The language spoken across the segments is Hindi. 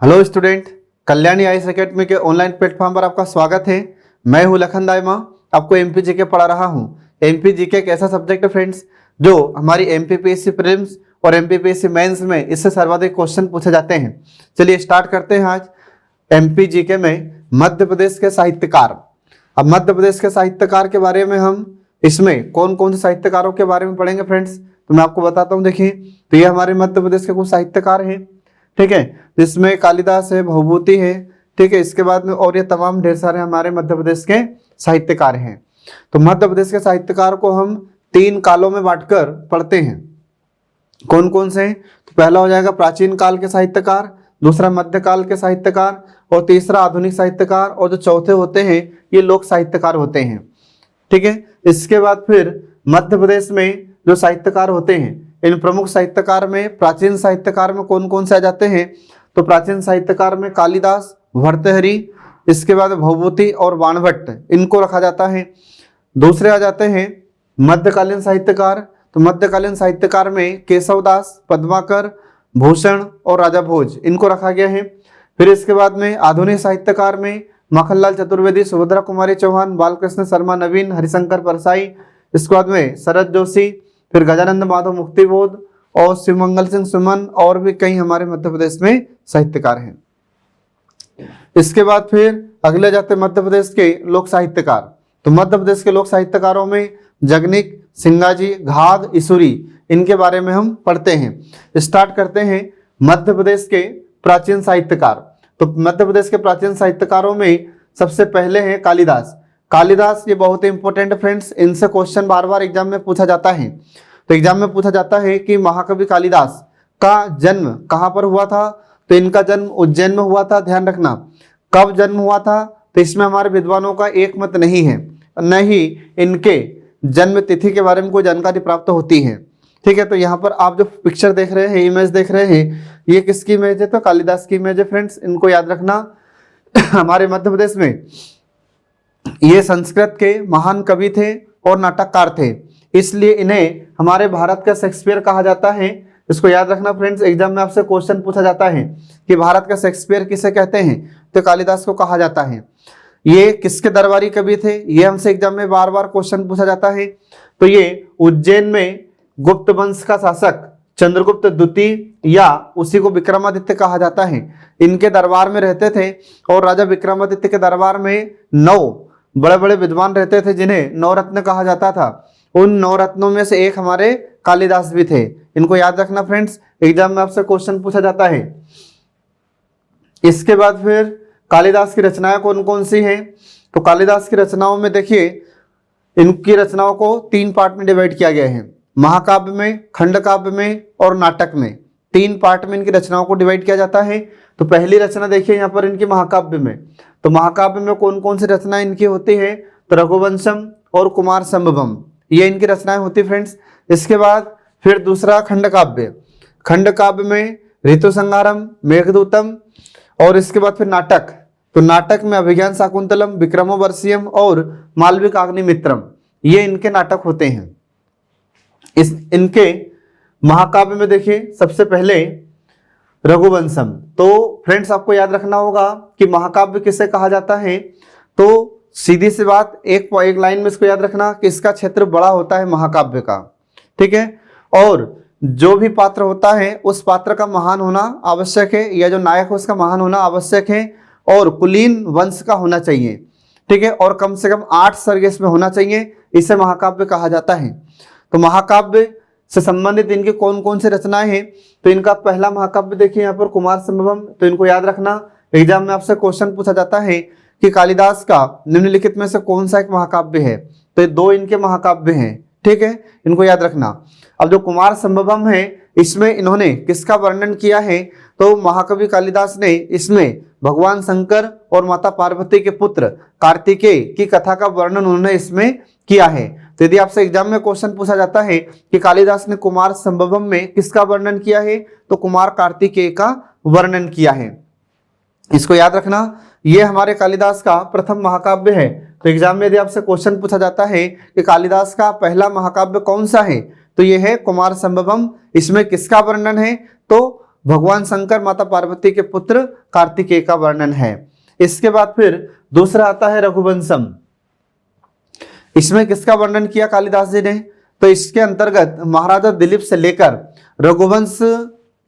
Hello student, Kalyani IAS academy के ऑनलाइन प्लेटफॉर्म पर आपका स्वागत है। मैं हूं लखन दाइमा, आपको एमपी जीके पढ़ा रहा हूं। एमपी जीके एक ऐसा सब्जेक्ट है फ्रेंड्स जो हमारी एमपीपीएससी प्रीलिम्स और एमपीपीएससी मेंस में इससे सर्वाधिक क्वेश्चन पूछे जाते हैं। चलिए स्टार्ट करते हैं आज एमपी जीके में मध्य प्रदेश के साहित्यकार। अब मध्य प्रदेश के साहित्यकार के बारे में हम इसमें कौन कौन से साहित्यकारों के बारे में पढ़ेंगे फ्रेंड्स, तो मैं आपको बताता हूँ। देखिए, तो ये हमारे मध्य प्रदेश के कुछ साहित्यकार हैं, ठीक है, जिसमें कालिदास है, भवभूति है, ठीक है। इसके बाद में और ये तमाम ढेर सारे हमारे मध्य प्रदेश के साहित्यकार हैं। तो मध्य प्रदेश के साहित्यकार को हम 3 कालों में बांटकर पढ़ते हैं। कौन कौन से? तो पहला हो जाएगा प्राचीन काल के साहित्यकार, दूसरा मध्यकाल के साहित्यकार और तीसरा आधुनिक साहित्यकार, और जो चौथे होते हैं ये लोक साहित्यकार होते हैं, ठीक है। इसके बाद फिर मध्य प्रदेश में जो साहित्यकार होते हैं, इन प्रमुख साहित्यकार में प्राचीन साहित्यकार में कौन कौन से आ जाते हैं? तो प्राचीन साहित्यकार में कालिदास, भर्तृहरि, इसके बाद भवभूति और बाणभट्ट, इनको रखा जाता है। दूसरे आ जाते हैं मध्यकालीन साहित्यकार। तो मध्यकालीन साहित्यकार में केशवदास, पद्माकर, भूषण और राजा भोज, इनको रखा गया है। फिर इसके बाद में आधुनिक साहित्यकार में मखनलाल चतुर्वेदी, सुभद्रा कुमारी चौहान, बालकृष्ण शर्मा नवीन, हरिशंकर परसाई, इसके बाद में शरद जोशी, फिर गजानंद माधव मुक्तिबोध और शिवमंगल सिंह सुमन, और भी कई हमारे मध्य प्रदेश में साहित्यकार हैं। इसके बाद फिर अगले जाते मध्य प्रदेश के लोक साहित्यकार। तो मध्य प्रदेश के लोक साहित्यकारों में जगनिक, सिंगाजी, घाघ, इसुरी, इनके बारे में हम पढ़ते हैं। स्टार्ट करते हैं मध्य प्रदेश के प्राचीन साहित्यकार। तो मध्य प्रदेश के प्राचीन साहित्यकारों में सबसे पहले हैं कालिदास। कालिदास ये बहुत ही इंपॉर्टेंट फ्रेंड्स, इनसे क्वेश्चन बार बार एग्जाम में पूछा जाता है। तो एग्जाम में पूछा जाता है कि महाकवि कालिदास का जन्म कहाँ पर हुआ था? तो इनका जन्म उज्जैन में हुआ था। ध्यान रखना, कब जन्म हुआ था? तो इसमें हमारे विद्वानों का एक मत नहीं है, न ही इनके जन्म तिथि के बारे में कोई जानकारी प्राप्त होती है, ठीक है। तो यहाँ पर आप जो पिक्चर देख रहे हैं, इमेज देख रहे हैं, ये किसकी इमेज है? तो कालिदास की इमेज है फ्रेंड्स, इनको याद रखना। हमारे मध्य प्रदेश में ये संस्कृत के महान कवि थे और नाटककार थे, इसलिए इन्हें हमारे भारत का शेक्सपियर कहा जाता है। इसको याद रखना फ्रेंड्स, एग्जाम में आपसे क्वेश्चन पूछा जाता है कि भारत का शेक्सपियर किसे कहते हैं? तो कालिदास को कहा जाता है। ये किसके दरबारी कवि थे? ये हमसे एग्जाम में बार बार क्वेश्चन पूछा जाता है। तो ये उज्जैन में गुप्त वंश का शासक चंद्रगुप्त द्वितीय या उसी को विक्रमादित्य कहा जाता है, इनके दरबार में रहते थे। और राजा विक्रमादित्य के दरबार में 9 बड़े बड़े विद्वान रहते थे जिन्हें नवरत्न कहा जाता था। उन नवरत्नों में से एक हमारे कालिदास भी थे। इनको याद रखना फ्रेंड्स, एग्जाम में आपसे क्वेश्चन पूछा जाता है। इसके बाद फिर कालिदास की रचनाएं कौन कौन सी हैं? तो कालिदास की रचनाओं में देखिए, इनकी रचनाओं को 3 पार्ट में डिवाइड किया गया है। महाकाव्य में, खंड काव्य में और नाटक में, 3 पार्ट में इनकी रचनाओं को डिवाइड किया जाता है। तो पहली रचना देखिए यहाँ पर इनकी महाकाव्य में। तो महाकाव्य में कौन कौन सी रचनाएं इनकी होती है? तो रघुवंशम और कुमार संभवम, ये इनकी रचनाएं होती फ्रेंड्स। इसके बाद फिर दूसरा खंड काव्य। खंड काव्य में ऋतु संहारम, मेघदूतम, और इसके बाद फिर नाटक। तो नाटक में अभिज्ञान शाकुंतलम, विक्रमोर्वशीयम और मालविक अग्निमित्रम, ये इनके नाटक होते हैं। इनके महाकाव्य में देखिए सबसे पहले रघुवंशम। तो फ्रेंड्स आपको याद रखना होगा कि महाकाव्य किसे कहा जाता है? तो सीधी सी बात, एक लाइन में इसको याद रखना कि इसका क्षेत्र बड़ा होता है महाकाव्य का, ठीक है। और जो भी पात्र होता है उस पात्र का महान होना आवश्यक है, या जो नायक है उसका महान होना आवश्यक है, और कुलीन वंश का होना चाहिए, ठीक है, और कम से कम 8 सर्ग इसमें होना चाहिए। इसे महाकाव्य कहा जाता है। तो महाकाव्य से संबंधित इनकी कौन कौन सी रचनाएं हैं? तो इनका पहला महाकाव्य देखिए यहाँ पर कुमार संभवम। तो इनको याद रखना, एग्जाम में आपसे क्वेश्चन पूछा जाता है कि कालिदास का निम्नलिखित में से कौन सा एक महाकाव्य है? तो ये 2 इनके महाकाव्य हैं, ठीक है, इनको याद रखना। अब जो कुमार संभवम है, इसमें इन्होंने किसका वर्णन किया है? तो महाकवि कालिदास ने इसमें भगवान शंकर और माता पार्वती के पुत्र कार्तिकेय की कथा का वर्णन उन्होंने इसमें किया है। तो यदि आपसे एग्जाम में क्वेश्चन पूछा जाता है कि कालिदास ने कुमार संभवम में किसका वर्णन किया है? तो कुमार कार्तिकेय का वर्णन किया है। इसको याद रखना, ये हमारे कालिदास का प्रथम महाकाव्य है। तो एग्जाम में यदि आपसे क्वेश्चन पूछा जाता है कि कालिदास का पहला महाकाव्य कौन सा है? तो ये है कुमार संभवम। इसमें किसका वर्णन है? तो भगवान शंकर माता पार्वती के पुत्र कार्तिकेय का वर्णन है। इसके बाद फिर दूसरा आता है रघुवंशम। इसमें किसका वर्णन किया कालिदास जी ने? तो इसके अंतर्गत महाराजा दिलीप से लेकर रघुवंश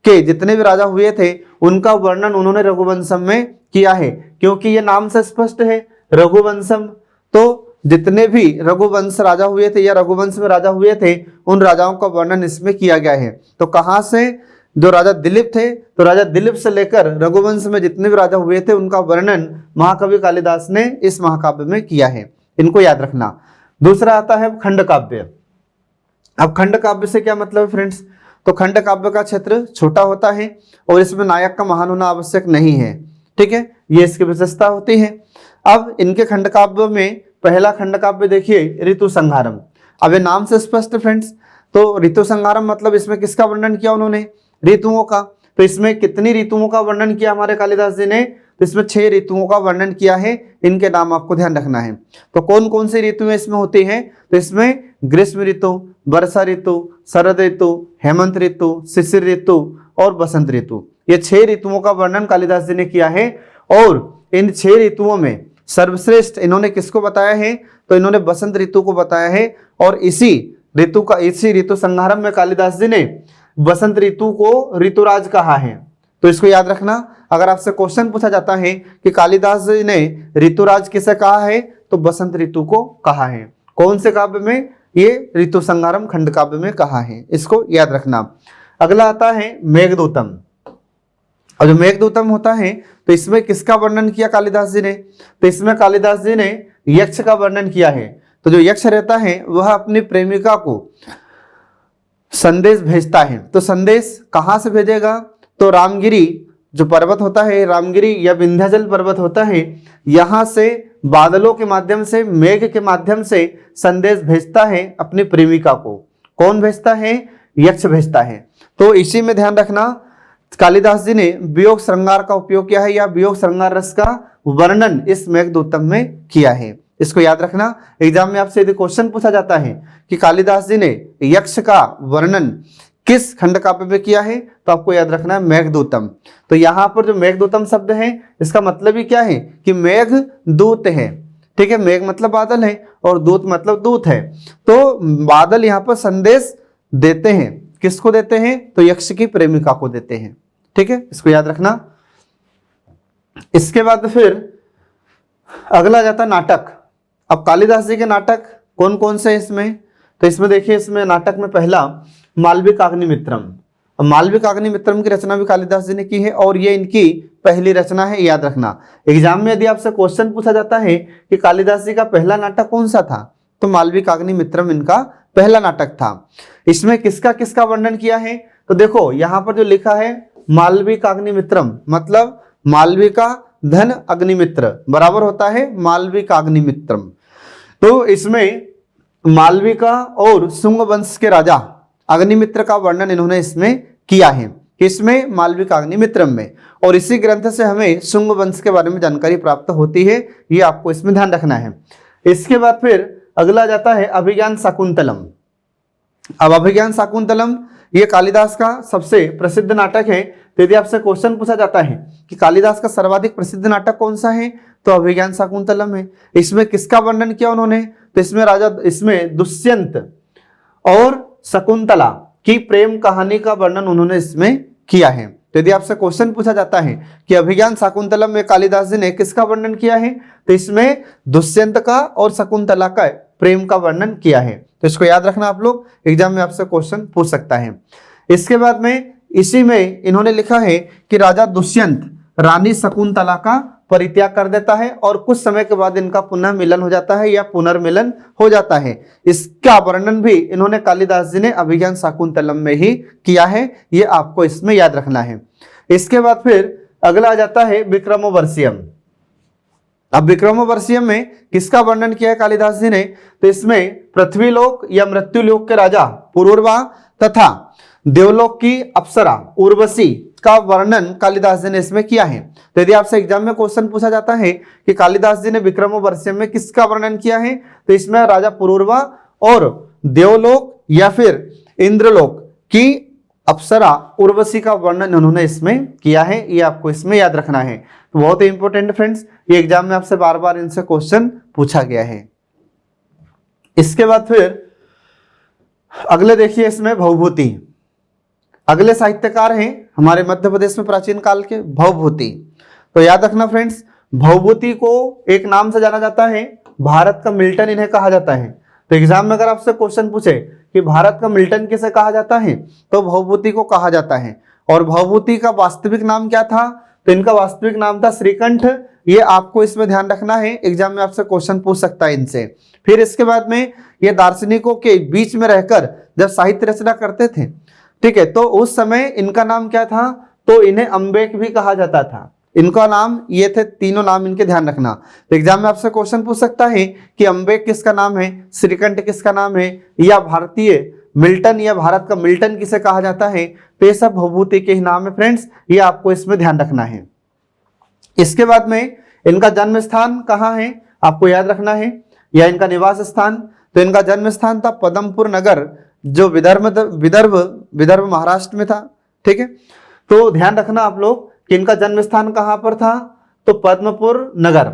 के जितने भी राजा हुए थे उनका वर्णन उन्होंने रघुवंशम में किया है, क्योंकि ये नाम से स्पष्ट है रघुवंशम। तो जितने भी रघुवंश राजा हुए थे या रघुवंश में राजा हुए थे उन राजाओं का वर्णन इसमें किया गया है। तो कहाँ से? जो राजा दिलीप थे, तो राजा दिलीप से लेकर रघुवंश में जितने भी राजा हुए थे उनका वर्णन महाकवि कालिदास ने इस महाकाव्य में किया है। इनको याद रखना। दूसरा आता है खंड काव्य। अब खंड काव्य से क्या मतलब है फ्रेंड्स? तो खंड काव्य का क्षेत्र छोटा होता है और इसमें नायक का महान होना आवश्यक नहीं है। ठीक है, ये इसकी विशेषता होती है। अब इनके खंड काव्य में पहला खंड काव्य देखिए ऋतु संहारम। अब ये नाम से स्पष्ट फ्रेंड्स, तो ऋतु संहारम मतलब इसमें किसका वर्णन किया उन्होंने? ऋतुओं का। तो इसमें कितनी ऋतुओं का वर्णन किया हमारे कालिदास जी ने? तो इसमें 6 ऋतुओं का वर्णन किया है। इनके नाम आपको ध्यान रखना है। तो कौन कौन सी ऋतुएं इसमें होती हैं? तो इसमें ग्रीष्म ऋतु, वर्षा ऋतु, शरद ऋतु, हेमंत ऋतु, शिशिर ऋतु और बसंत ऋतु। ये 6 ऋतुओं का वर्णन कालिदास जी ने किया है। और इन 6 ऋतुओं में सर्वश्रेष्ठ इन्होंने किसको बताया है? तो इन्होंने बसंत ऋतु को बताया है। और इसी ऋतु संहारम में कालिदास जी ने बसंत ऋतु को ऋतुराज कहा है। तो इसको याद रखना। अगर आपसे क्वेश्चन पूछा जाता है कि कालिदास जी ने ऋतुराज किसे कहा है, तो बसंत ऋतु को कहा है। कौन से काव्य में? ये ऋतु संहारम खंड काव्य में कहा है। इसको याद रखना। अगला आता है मेघदूतम। और जो मेघदूतम होता है तो इसमें किसका वर्णन किया कालिदास जी ने? तो इसमें कालिदास जी ने यक्ष का वर्णन किया है। तो जो यक्ष रहता है वह अपनी प्रेमिका को संदेश भेजता है। तो संदेश कहाँ से भेजेगा? तो रामगिरी जो पर्वत होता है, रामगिरी या विंध्याचल पर्वत होता है, यहाँ से बादलों के माध्यम से, मेघ के माध्यम से संदेश भेजता है अपनी प्रेमिका को। कौन भेजता है? यक्ष भेजता है। तो इसी में ध्यान रखना, कालिदास जी ने वियोग श्रृंगार का उपयोग किया है या वियोग श्रृंगार रस का वर्णन इस मेघदूतम में किया है। इसको याद रखना। एग्जाम में आपसे यदि क्वेश्चन पूछा जाता है कि कालिदास जी ने यक्ष का वर्णन किस खंड काव्य में किया है, तो आपको याद रखना है मेघदूतम। तो यहाँ पर जो मेघदूतम शब्द है इसका मतलब ही क्या है कि मेघ दूत है। ठीक है, मेघ मतलब बादल है और दूत मतलब दूत है। तो बादल यहाँ पर संदेश देते हैं। किसको देते हैं? तो यक्ष की प्रेमिका को देते हैं। ठीक है, इसको याद रखना। इसके बाद फिर अगला जाता नाटक। अब कालिदास जी के नाटक कौन कौन से हैं इसमें? तो इसमें देखिए, इसमें नाटक में पहला मालविकाग्निमित्रम। मालविकाग्निमित्रम की रचना भी कालिदास जी ने की है और ये इनकी पहली रचना है, याद रखना। एग्जाम में यदि आपसे क्वेश्चन पूछा जाता है कि कालिदास जी का पहला नाटक कौन सा था, तो मालविकाग्निमित्रम इनका पहला नाटक था। इसमें किसका किसका वर्णन किया है? तो देखो यहाँ पर जो लिखा है मालविकाग्निमित्रम मतलब मालविका धन अग्निमित्र बराबर होता है मालविकाग्निमित्रम। तो इसमें मालविका और शुंग वंश के राजा अग्निमित्र का वर्णन इन्होंने इसमें किया है। किसमें? मालविकाग्निमित्रम में। और इसी ग्रंथ से हमें शुंग वंश के बारे में जानकारी प्राप्त होती है, ये आपको इसमें ध्यान रखना है। इसके बाद फिर अगला जाता है अभिज्ञान शाकुंतलम। अब अभिज्ञान शाकुंतलम ये कालिदास का सबसे प्रसिद्ध नाटक है। तो यदि आपसे क्वेश्चन पूछा जाता है कि कालिदास का सर्वाधिक प्रसिद्ध नाटक कौन सा है, तो अभिज्ञान शाकुंतलम है। इसमें किसका वर्णन किया उन्होंने? तो इसमें दुष्यंत और शकुंतला की प्रेम कहानी का वर्णन उन्होंने इसमें किया है। तो यदि आपसे क्वेश्चन पूछा जाता है कि अभिज्ञान शाकुंतलम में कालिदास जी ने किसका वर्णन किया है, तो इसमें दुष्यंत का और शकुंतला का प्रेम का वर्णन किया है। तो इसको याद रखना आप लोग, एग्जाम में आपसे क्वेश्चन पूछ सकता है। इसके बाद में इसी में इन्होंने लिखा है कि राजा दुष्यंत रानी शकुंतला का परित्याग कर देता है और कुछ समय के बाद इनका पुनः मिलन हो जाता है या पुनर्मिलन हो जाता है। इसका वर्णन भी इन्होंने कालिदास जी ने अभिज्ञान शाकुंतलम में ही किया है, ये आपको इसमें याद रखना है। इसके बाद फिर अगला आ जाता है विक्रमोर्वशीयम। अब विक्रमोर्वशीयम में किसका वर्णन किया है कालिदास जी ने? तो इसमें पृथ्वीलोक या मृत्युलोक के राजा पुरूरवा तथा देवलोक की अप्सरा उर्वशी का वर्णन कालिदास जी ने इसमें किया है। तो यदि आपसे एग्जाम में क्वेश्चन पूछा जाता है कि कालिदास जी ने विक्रमोर्वशीयम में किसका वर्णन किया है, तो इसमें राजा पुरूरवा और देवलोक या फिर इंद्रलोक की अप्सरा उर्वशी का वर्णन उन्होंने इसमें किया है, ये आपको इसमें याद रखना है। तो बहुत ही इंपॉर्टेंट फ्रेंड्स, ये एग्जाम में आपसे बार बार इनसे क्वेश्चन पूछा गया है। इसके बाद फिर अगले देखिए इसमें भवभूति। अगले साहित्यकार हैं हमारे मध्य प्रदेश में प्राचीन काल के भवभूति। तो याद रखना फ्रेंड्स, भवभूति को एक नाम से जाना जाता है, भारत का मिल्टन इन्हें कहा जाता है। तो एग्जाम में अगर आपसे क्वेश्चन पूछे कि भारत का मिल्टन किसे कहा जाता है, तो भवभूति को कहा जाता है। और भवभूति का वास्तविक नाम क्या था? तो इनका वास्तविक नाम था श्रीकंठ। ये आपको इसमें ध्यान रखना है, एग्जाम में आपसे क्वेश्चन पूछ सकता है इनसे। फिर इसके बाद में ये दार्शनिकों के बीच में रहकर जब साहित्य रचना करते थे, ठीक है, तो उस समय इनका नाम क्या था? तो इन्हें अम्बेक भी कहा जाता था। इनका नाम ये थे, तीनों नाम इनके ध्यान रखना। तो एग्जाम में आपसे क्वेश्चन पूछ सकता है कि अम्बेक किसका नाम है, श्रीकंठ किसका नाम है, या भारतीय मिल्टन या भारत का मिल्टन किसे कहा जाता है। तो ये सब भवभूति के ही नाम है फ्रेंड्स, ये आपको इसमें ध्यान रखना है। इसके बाद में इनका जन्म स्थान कहाँ है आपको याद रखना है, या इनका निवास स्थान। तो इनका जन्म स्थान था पदमपुर नगर, जो विदर्भ महाराष्ट्र में था। ठीक है, तो ध्यान रखना आप लोग कि इनका जन्म स्थान कहाँ पर था? तो पद्मपुर नगर,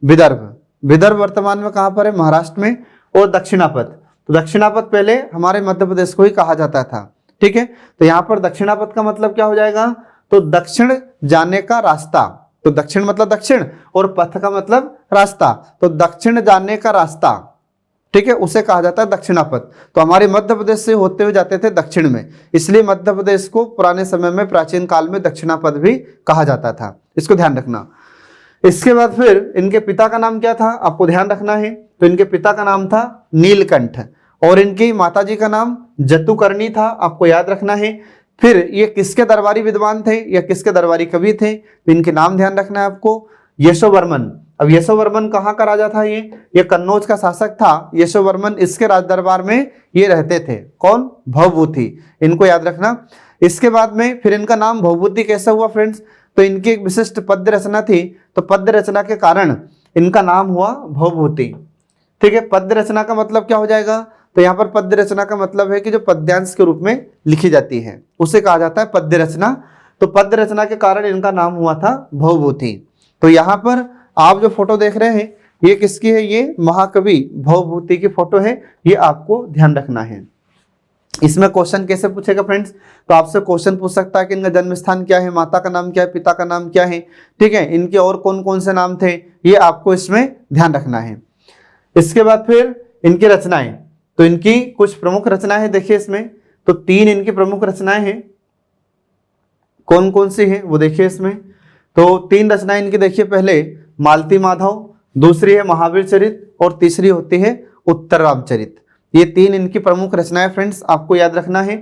विदर्भ वर्तमान में कहाँ पर है? महाराष्ट्र में। और दक्षिणापथ, तो दक्षिणापथ पहले हमारे मध्य प्रदेश को ही कहा जाता था। ठीक है, तो यहाँ पर दक्षिणापथ का मतलब क्या हो जाएगा? तो दक्षिण जाने का रास्ता। तो दक्षिण मतलब दक्षिण और पथ का मतलब रास्ता, तो दक्षिण जाने का रास्ता, ठीक है, उसे कहा जाता है दक्षिणापथ। तो हमारे मध्य प्रदेश से होते हुए जाते थे दक्षिण में, इसलिए मध्य प्रदेश को पुराने समय में प्राचीन काल में दक्षिणापथ भी कहा जाता था। इसको ध्यान रखना। इसके बाद फिर इनके पिता का नाम क्या था आपको ध्यान रखना है। तो इनके पिता का नाम था नीलकंठ और इनकी माताजी का नाम जतुकर्णी था, आपको याद रखना है। फिर ये किसके दरबारी विद्वान थे या किसके दरबारी कवि थे? तो इनके नाम ध्यान रखना है आपको। यशोवर्मन। अब यशोवर्मन कहाँ का राजा था? ये कन्नौज का शासक था यशोवर्मन, इसके राज दरबार में ये रहते थे। कौन? भवभूति, इनको याद रखना। इसके बाद में फिर इनका नाम भवभूति कैसे हुआ फ्रेंड्स? तो इनकी एक विशिष्ट पद्य रचना थी, तो पद्य रचना के कारण इनका नाम हुआ भवभूति। ठीक है, पद्य रचना का मतलब क्या हो जाएगा? तो यहाँ पर पद्य रचना का मतलब है कि जो पद्यांश के रूप में लिखी जाती है उसे कहा जाता है पद्य रचना। तो पद्य रचना के कारण इनका नाम हुआ था भवभूति। तो यहाँ पर आप जो फोटो देख रहे हैं ये किसकी है? ये महाकवि भवभूति की फोटो है, ये आपको ध्यान रखना है। इसमें क्वेश्चन कैसे पूछेगा फ्रेंड्स? तो आपसे क्वेश्चन पूछ सकता है कि इनका जन्म स्थान क्या है, माता का नाम क्या है, पिता का नाम क्या है। ठीक है, इनके और कौन कौन से नाम थे, ये आपको इसमें ध्यान रखना है। इसके बाद फिर इनकी रचनाएं, तो इनकी कुछ प्रमुख रचनाएं देखिए इसमें। तो 3 इनकी प्रमुख रचनाएं हैं, कौन कौन सी है वो देखिए इसमें। तो 3 रचनाएं इनकी देखिए, पहले मालती माधव, दूसरी है महावीर चरित और तीसरी होती है उत्तर रामचरित। ये 3 इनकी प्रमुख रचनाएं फ्रेंड्स, आपको याद रखना है।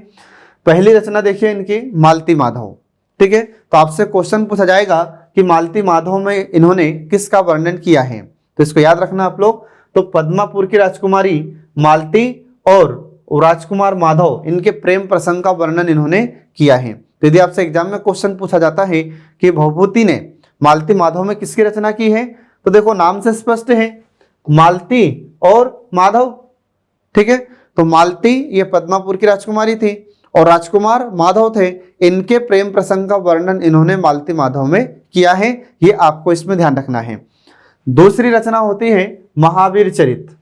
पहली रचना देखिए इनकी मालती माधव। ठीक है, तो आपसे क्वेश्चन पूछा जाएगा कि मालती माधव में इन्होंने किसका वर्णन किया है, तो इसको याद रखना आप लोग। तो पद्मापुर की राजकुमारी मालती और राजकुमार माधव, इनके प्रेम प्रसंग का वर्णन इन्होंने किया है। तो यदि आपसे एग्जाम में क्वेश्चन पूछा जाता है कि भवभूति ने मालती माधव में किसकी रचना की है, तो देखो नाम से स्पष्ट है, मालती और माधव। ठीक है, तो मालती ये पद्मापुर की राजकुमारी थी और राजकुमार माधव थे, इनके प्रेम प्रसंग का वर्णन इन्होंने मालती माधव में किया है, ये आपको इसमें ध्यान रखना है। दूसरी रचना होती है महावीर चरित।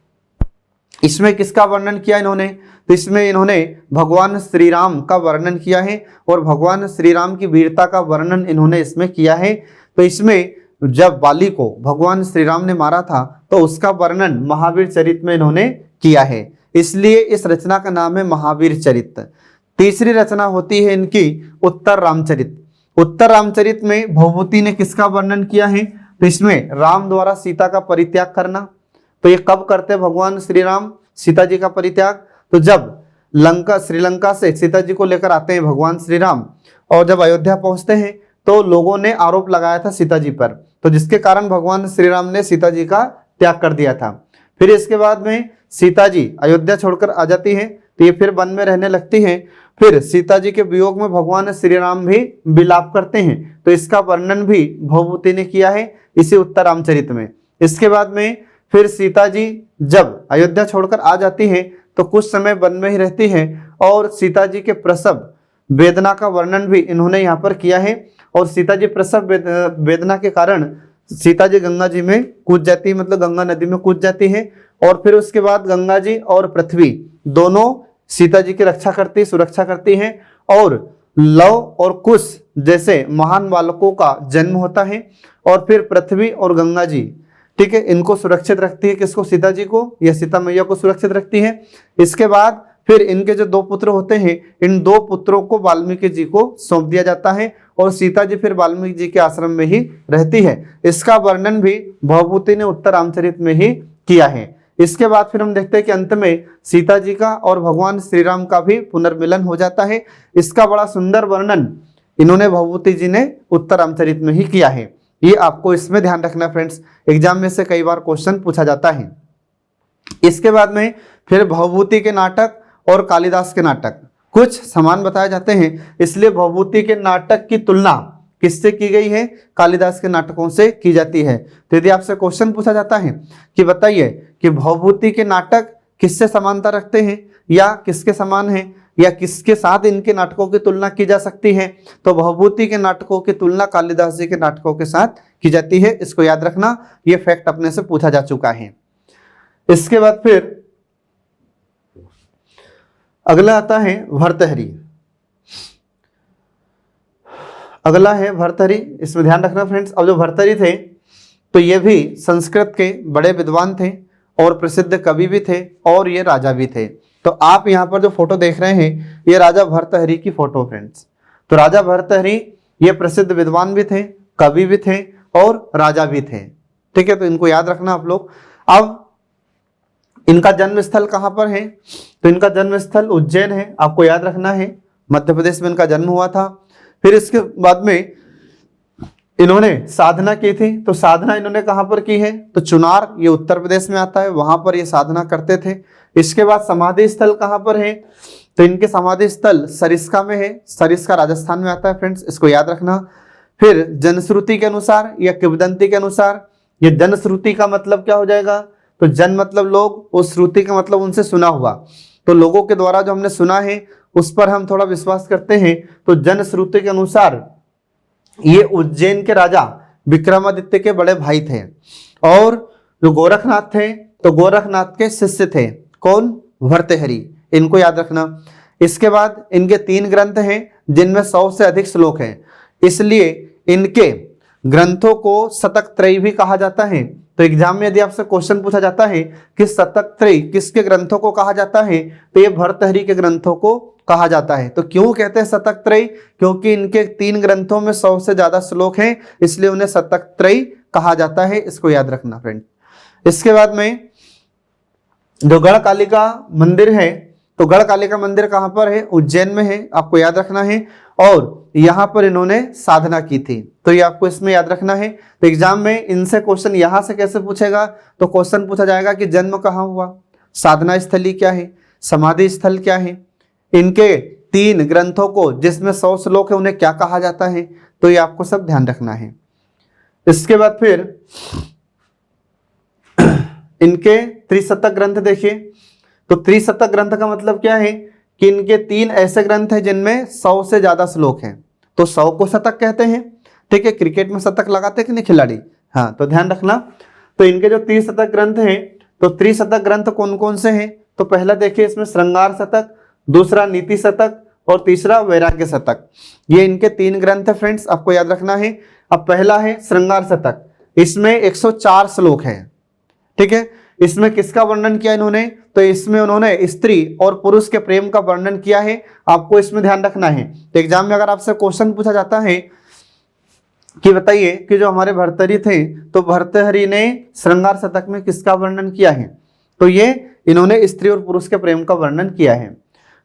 इसमें किसका वर्णन किया इन्होंने? तो इसमें इन्होंने भगवान श्री राम का वर्णन किया है और भगवान श्री राम की वीरता का वर्णन इन्होंने इसमें किया है। तो इसमें जब बाली को भगवान श्री राम ने मारा था तो उसका वर्णन महावीर चरित में इन्होंने किया है, इसलिए इस रचना का नाम है महावीर चरित। तीसरी रचना होती है इनकी उत्तर रामचरित। उत्तर रामचरित में भवभूति ने किसका वर्णन किया है? तो इसमें राम द्वारा सीता का परित्याग करना। तो ये कब करते भगवान श्री राम सीता जी का परित्याग? तो जब श्रीलंका से सीता जी को लेकर आते हैं भगवान श्री राम और जब अयोध्या पहुंचते हैं तो लोगों ने आरोप लगाया था सीता जी पर, तो जिसके कारण भगवान श्री राम ने सीता जी का त्याग कर दिया था। फिर इसके बाद में सीता जी अयोध्या छोड़कर आ जाती है, तो ये फिर वन में रहने लगती हैं। फिर सीता जी के वियोग में भगवान श्री राम भी विलाप करते हैं, तो इसका वर्णन भी भवभूति ने किया है इसी उत्तर रामचरित में। इसके बाद में फिर सीता जी जब अयोध्या छोड़कर आ जाती है तो कुछ समय वन में ही रहती हैं और सीता जी के प्रसव वेदना का वर्णन भी इन्होंने यहाँ पर किया है। और सीता जी प्रसव वेदना के कारण सीता जी गंगा जी में कूद जाती है, मतलब गंगा नदी में कूद जाती है। और फिर उसके बाद गंगा जी और पृथ्वी दोनों सीता जी की रक्षा करती, सुरक्षा करती हैं। और लव और कुश जैसे महान बालकों का जन्म होता है। और फिर पृथ्वी और गंगा जी, ठीक है, इनको सुरक्षित रखती है। किसको? सीता जी को, या सीता मैया को सुरक्षित रखती है। इसके बाद फिर इनके जो 2 पुत्र होते हैं, इन 2 पुत्रों को वाल्मीकि जी को सौंप दिया जाता है। और सीता जी फिर वाल्मीकि जी के आश्रम में ही रहती है। इसका वर्णन भी भवभूति ने उत्तर रामचरित में ही किया है। इसके बाद फिर हम देखते हैं कि अंत में सीता जी का और भगवान श्री राम का भी पुनर्मिलन हो जाता है। इसका बड़ा सुंदर वर्णन इन्होंने भवभूति जी ने उत्तर रामचरित में ही किया है। ये आपको इसमें ध्यान रखना फ्रेंड्स, एग्जाम में से कई बार क्वेश्चन पूछा जाता है। इसके बाद में फिर भवभूति के नाटक और कालिदास के नाटक कुछ समान बताए जाते हैं, इसलिए भवभूति के नाटक की तुलना किससे की गई है? कालिदास के नाटकों से की जाती है। तो यदि आपसे क्वेश्चन पूछा जाता है कि बताइए कि भवभूति के नाटक किससे समानता रखते हैं, या किसके समान हैं, या किसके साथ इनके नाटकों की तुलना की जा सकती है, तो भवभूति के नाटकों की तुलना कालिदास जी के नाटकों के साथ की जाती है। इसको याद रखना, ये फैक्ट अपने से पूछा जा चुका है। इसके बाद फिर अगला आता है भर्तृहरि। अगला है भर्तृहरि, इसमें ध्यान रखना फ्रेंड्स। अब जो भर्तृहरि थे तो ये भी संस्कृत के बड़े विद्वान थे और प्रसिद्ध कवि भी थे, और ये राजा भी थे। तो आप यहाँ पर जो फोटो देख रहे हैं, ये राजा भर्तृहरि की फोटो फ्रेंड्स। तो राजा भर्तृहरि ये प्रसिद्ध विद्वान भी थे, कवि भी थे और राजा भी थे, ठीक है। तो इनको याद रखना आप लोग। अब इनका जन्म स्थल कहाँ पर है? तो इनका जन्म स्थल उज्जैन है, आपको याद रखना है। मध्य प्रदेश में इनका जन्म हुआ था। फिर इसके बाद में इन्होंने साधना की थी। तो साधना इन्होंने कहाँ पर की है? तो चुनार, ये उत्तर प्रदेश में आता है, वहां पर ये साधना करते थे। इसके बाद समाधि स्थल कहाँ पर है? तो इनके समाधि स्थल सरिस्का में है। सरिस्का राजस्थान में आता है फ्रेंड्स, इसको याद रखना। फिर जनश्रुति के अनुसार या किंवदंती के अनुसार, ये जनश्रुति का मतलब क्या हो जाएगा? तो जन मतलब लोग, और श्रुति का मतलब उनसे सुना हुआ। तो लोगों के द्वारा जो हमने सुना है उस पर हम थोड़ा विश्वास करते हैं। तो जनश्रुति के अनुसार ये उज्जैन के राजा विक्रमादित्य के बड़े भाई थे। और जो गोरखनाथ थे तो गोरखनाथ के शिष्य थे। कौन? भर्तृहरि, इनको याद रखना। इसके बाद इनके 3 ग्रंथ हैं जिनमें 100 से अधिक श्लोक हैं, इसलिए इनके ग्रंथों को शतक त्रयी भी कहा जाता है। तो एग्जाम में यदि आपसे क्वेश्चन पूछा जाता है कि शतक त्रयी किसके ग्रंथों को कहा जाता है, तो ये भर्तृहरि के ग्रंथों को कहा जाता है। तो क्यों कहते हैं शतक त्रयी? क्योंकि इनके 3 ग्रंथों में 100 से ज्यादा श्लोक हैं, इसलिए उन्हें शतक त्रयी कहा जाता है। इसको याद रखना फ्रेंड। इसके बाद में जो गढ़कालिका मंदिर है, तो गढ़कालिका मंदिर कहाँ पर है? उज्जैन में है, आपको याद रखना है। और यहाँ पर इन्होंने साधना की थी, तो ये आपको इसमें याद रखना है। तो एग्जाम में इनसे क्वेश्चन यहाँ से कैसे पूछेगा? तो क्वेश्चन पूछा जाएगा कि जन्म कहाँ हुआ, साधना स्थली क्या है, समाधि स्थल क्या है, इनके 3 ग्रंथों को जिसमें 100 श्लोक है उन्हें क्या कहा जाता है। तो ये आपको सब ध्यान रखना है। इसके बाद फिर इनके त्रिशतक ग्रंथ देखिए। तो त्रिशतक ग्रंथ का मतलब क्या है कि इनके 3 ऐसे ग्रंथ हैं जिनमें 100 से ज्यादा श्लोक हैं। तो 100 को शतक कहते हैं, ठीक है। क्रिकेट में शतक लगाते कि नहीं खिलाड़ी? हाँ, तो ध्यान रखना। तो इनके जो त्रिशतक ग्रंथ हैं, तो त्रिशतक ग्रंथ कौन कौन से हैं? तो पहला देखिए इसमें श्रृंगार शतक, दूसरा नीति शतक और तीसरा वैराग्य शतक। ये इनके 3 ग्रंथ है फ्रेंड्स, आपको याद रखना है। अब पहला है श्रृंगार शतक, इसमें 104 श्लोक है, ठीक है। इसमें किसका वर्णन किया इन्होंने? तो इसमें उन्होंने स्त्री और पुरुष के प्रेम का वर्णन किया है, आपको इसमें ध्यान रखना है। तो एग्जाम में अगर आपसे क्वेश्चन पूछा जाता है कि बताइए कि जो हमारे भर्तृहरि थे, तो भर्तृहरि ने श्रृंगार शतक में किसका वर्णन किया है? तो ये इन्होंने स्त्री और पुरुष के प्रेम का वर्णन किया है।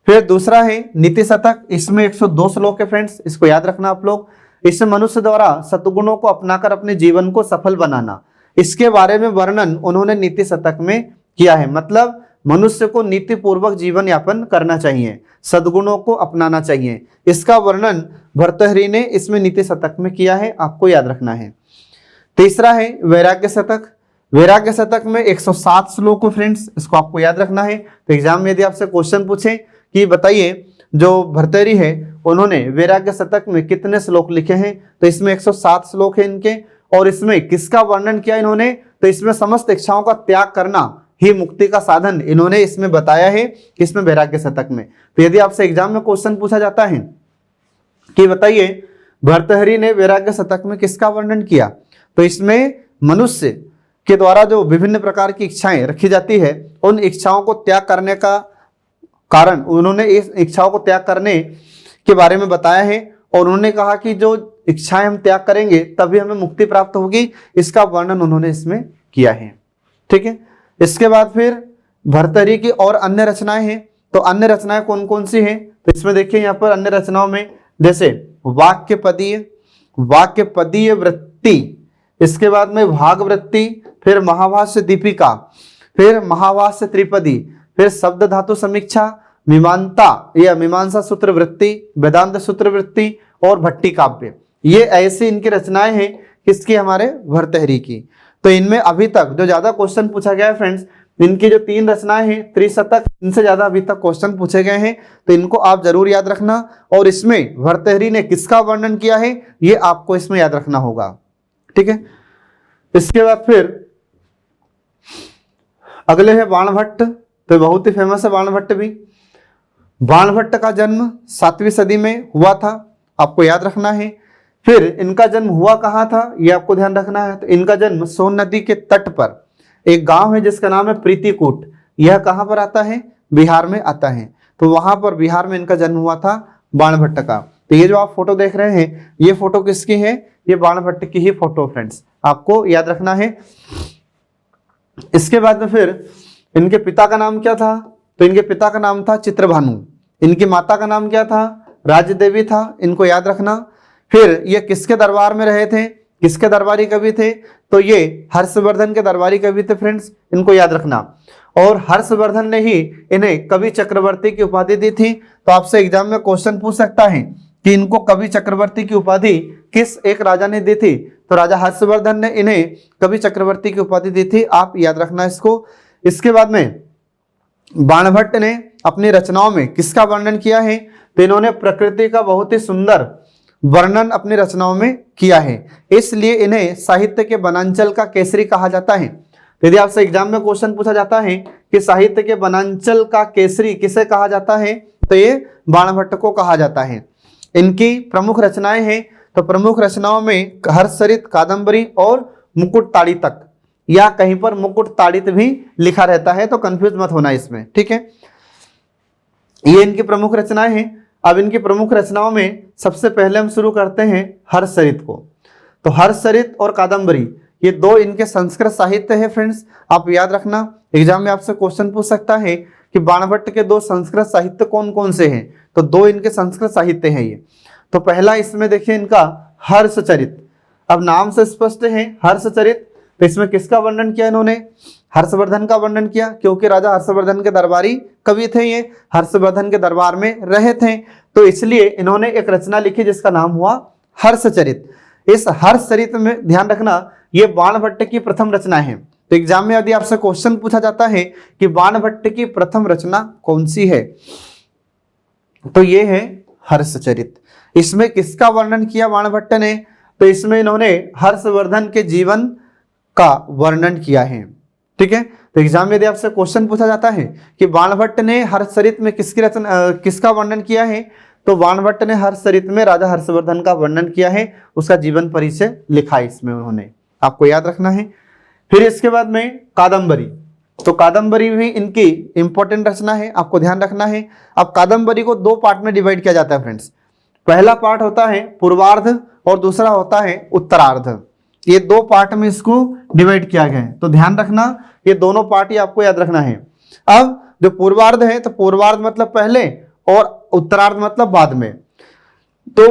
फिर दूसरा है नीति शतक, इसमें 102 श्लोक है फ्रेंड्स, इसको याद रखना आप लोग। इसमें मनुष्य द्वारा सद्गुणों को अपनाकर अपने जीवन को सफल बनाना, इसके बारे में वर्णन उन्होंने नीति शतक में किया है। मतलब मनुष्य को नीति पूर्वक जीवन यापन करना चाहिए, सद्गुणों को अपनाना चाहिए, इसका वर्णन भर्तृहरि ने इसमें नीति शतक में किया है, आपको याद रखना है। तीसरा है वैराग्य शतक। वैराग्य शतक में 107 श्लोक है फ्रेंड्स, इसको आपको याद रखना है। तो एग्जाम में यदि आपसे क्वेश्चन पूछे कि बताइए जो भर्तृहरि है उन्होंने वैराग्य शतक में कितने श्लोक लिखे हैं? तो इसमें 107 श्लोक है इनके। और इसमें किसका वर्णन किया इन्होंने? तो इसमें समस्त इच्छाओं का त्याग करना ही मुक्ति का साधन इन्होंने इसमें बताया है, इसमें वैराग्य शतक में। तो यदि आपसे एग्जाम में क्वेश्चन पूछा जाता है कि बताइए भर्तृहरि ने वैराग्य शतक में किसका वर्णन किया, तो इसमें मनुष्य के द्वारा जो विभिन्न प्रकार की इच्छाएं रखी जाती है, उन इच्छाओं को त्याग करने का कारण उन्होंने इस इच्छाओं को त्याग करने के बारे में बताया है। और उन्होंने कहा कि जो इच्छाएं हम त्याग करेंगे तभी हमें मुक्ति प्राप्त होगी, इसका वर्णन उन्होंने इसमें किया है। ठीक है, इसके बाद फिर भर्तृहरि की और अन्य रचनाएं हैं। तो अन्य रचनाएं कौन कौन सी हैं? तो इसमें देखिए यहाँ पर अन्य रचनाओं में जैसे वाक्य पदीय वृत्ति, इसके बाद में भाग वृत्ति, फिर महाभाष्य दीपिका, फिर महाभाष्य त्रिपदी, फिर शब्द धातु समीक्षा, मीमांसा सूत्र वृत्ति, वेदांत सूत्र वृत्ति और भट्टी काव्य। ये ऐसी इनकी रचनाएं हैं किसकी? हमारे भर्तृहरि की। तो इनमें अभी तक जो ज्यादा क्वेश्चन पूछा गया है फ्रेंड्स, इनकी जो 3 रचनाएं हैं त्रिशतक, इनसे ज्यादा अभी तक क्वेश्चन पूछे गए हैं, तो इनको आप जरूर याद रखना। और इसमें भर्तृहरि ने किसका वर्णन किया है ये आपको इसमें याद रखना होगा। ठीक है, इसके बाद फिर अगले है बाणभट्ट। तो बहुत ही फेमस है बाणभट्ट भी। बाणभट्ट का जन्म 7वीं सदी में हुआ था, आपको याद रखना है। फिर इनका जन्म हुआ कहाँ था ये आपको ध्यान रखना है। तो इनका जन्म सोन नदी के तट पर एक गांव है जिसका नाम है प्रीतिकूट। यह कहाँ पर आता है? बिहार में आता है। तो वहां पर बिहार में इनका जन्म हुआ था बाणभट्ट का। तो ये जो आप फोटो देख रहे हैं ये फोटो किसकी है? ये बाणभट्ट की ही फोटो फ्रेंड्स, आपको याद रखना है। इसके बाद में फिर इनके पिता का नाम क्या था? तो इनके पिता का नाम था चित्रभानु। इनकी माता का नाम क्या था? राज्य देवी था, इनको याद रखना। फिर ये किसके दरबार में रहे थे? किसके दरबारी कवि थे? तो ये हर्षवर्धन के दरबारी कवि थे फ्रेंड्स, इनको याद रखना। और हर्षवर्धन ने ही इन्हें कवि चक्रवर्ती की उपाधि दी थी। तो आपसे एग्जाम में क्वेश्चन पूछ सकता है कि इनको कवि चक्रवर्ती की उपाधि किस एक राजा ने दी थी? तो राजा हर्षवर्धन ने इन्हें कवि चक्रवर्ती की उपाधि दी थी, आप याद रखना इसको। इसके बाद में बाणभट्ट ने अपनी रचनाओं में किसका वर्णन किया है? तो इन्होंने प्रकृति का बहुत ही सुंदर वर्णन अपनी रचनाओं में किया है, इसलिए इन्हें साहित्य के वनांचल का केसरी कहा जाता है। यदि आपसे एग्जाम में क्वेश्चन पूछा जाता है कि साहित्य के वनांचल का केसरी किसे कहा जाता है, तो ये बाणभट्ट को कहा जाता है। इनकी प्रमुख रचनाएं हैं, तो प्रमुख रचनाओं में हर्षचरित, कादंबरी और मुकुट ताड़ी तक, या कहीं पर मुकुट ताड़ित भी लिखा रहता है, तो कंफ्यूज मत होना इसमें। ठीक है, ये इनकी प्रमुख रचनाएं हैं। अब इनकी प्रमुख रचनाओं में सबसे पहले हम शुरू करते हैं हर्षचरित को। तो हर्षचरित और कादंबरी ये दो इनके संस्कृत साहित्य है फ्रेंड्स, आप याद रखना। एग्जाम में आपसे क्वेश्चन पूछ सकता है कि बाणभट्ट के 2 संस्कृत साहित्य कौन कौन से हैं? तो 2 इनके संस्कृत साहित्य हैं ये। तो पहला इसमें देखिए इनका हर्षचरित। अब नाम से स्पष्ट है हर्षचरित। तो इसमें किसका वर्णन किया इन्होंने? हर्षवर्धन का वर्णन किया, क्योंकि राजा हर्षवर्धन के दरबारी कवि थे, ये हर्षवर्धन के दरबार में रहे थे, तो इसलिए इन्होंने एक रचना लिखी जिसका नाम हुआ हर्षचरित। इस हर्षचरित में ध्यान रखना ये बाणभट्ट की प्रथम रचना है। तो एग्जाम में यदि आपसे क्वेश्चन पूछा जाता है कि बाणभट्ट की प्रथम रचना कौन सी है, तो ये है हर्षचरित। इसमें किसका वर्णन किया बाणभट्ट ने? तो इसमें इन्होंने हर्षवर्धन के जीवन का वर्णन किया है। ठीक है, तो एग्जाम में यदि आपसे क्वेश्चन पूछा जाता है कि बाणभट्ट ने हर्षचरित में किसका वर्णन किया है, तो बाणभट्ट ने हर्षचरित में राजा हर्षवर्धन का वर्णन किया है, उसका जीवन परिचय लिखा है इसमें उन्होंने, आपको याद रखना है। फिर इसके बाद में कादंबरी। तो कादंबरी भी इनकी इंपॉर्टेंट रचना है, आपको ध्यान रखना है। अब कादंबरी को 2 पार्ट में डिवाइड किया जाता है फ्रेंड्स। पहला पार्ट होता है पूर्वार्ध और दूसरा होता है उत्तरार्ध। ये 2 पार्ट में इसको डिवाइड किया गया है, तो ध्यान रखना ये दोनों पार्ट ही आपको याद रखना है। अब जो पूर्वार्ध है, तो पूर्वार्ध मतलब पहले और उत्तरार्ध मतलब बाद में। तो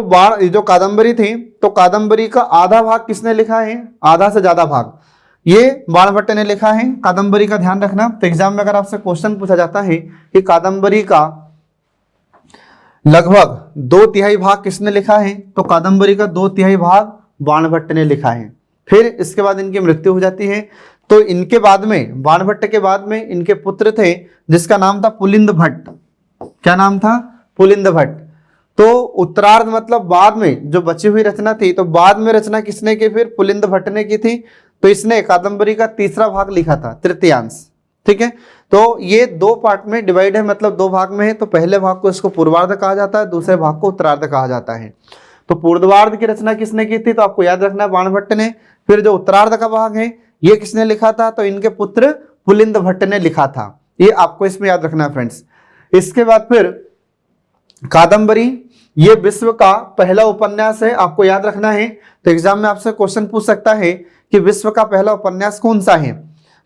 जो कादंबरी थी, तो कादंबरी का आधा भाग किसने लिखा है? आधा से ज्यादा भाग ये बाणभट्ट ने लिखा है कादंबरी का, ध्यान रखना। तो एग्जाम में अगर आपसे क्वेश्चन पूछा जाता है कि कादंबरी का लगभग 2/3 भाग किसने लिखा है, तो कादंबरी का 2/3 भाग बाणभट्ट ने लिखा है। फिर इसके बाद इनकी मृत्यु हो जाती है। तो इनके बाद में, बाणभट्ट के बाद में इनके पुत्र थे जिसका नाम था पुलिंद भट्ट। क्या नाम था? पुलिंद भट्ट। तो उत्तरार्ध मतलब बाद में जो बची हुई रचना थी, तो बाद में रचना किसने की, फिर पुलिंद भट्ट ने की थी। तो इसने कादंबरी का तीसरा भाग लिखा था, तृतीयांश। ठीक है, तो ये दो पार्ट में डिवाइड है, मतलब दो भाग में है। तो पहले भाग को इसको पूर्वार्ध कहा जाता है, दूसरे भाग को उत्तरार्ध कहा जाता है। तो पूर्वार्ध की रचना किसने की थी, तो आपको याद रखना है बाणभट्ट ने। फिर जो उत्तरार्ध का भाग है ये किसने लिखा था, तो इनके पुत्र पुलिंद भट्ट ने लिखा था। ये आपको इसमें याद रखना है फ्रेंड्स। इसके बाद फिर कादंबरी, ये विश्व का पहला उपन्यास है, आपको याद रखना है। तो एग्जाम में आपसे क्वेश्चन पूछ सकता है कि विश्व का पहला उपन्यास कौन सा है,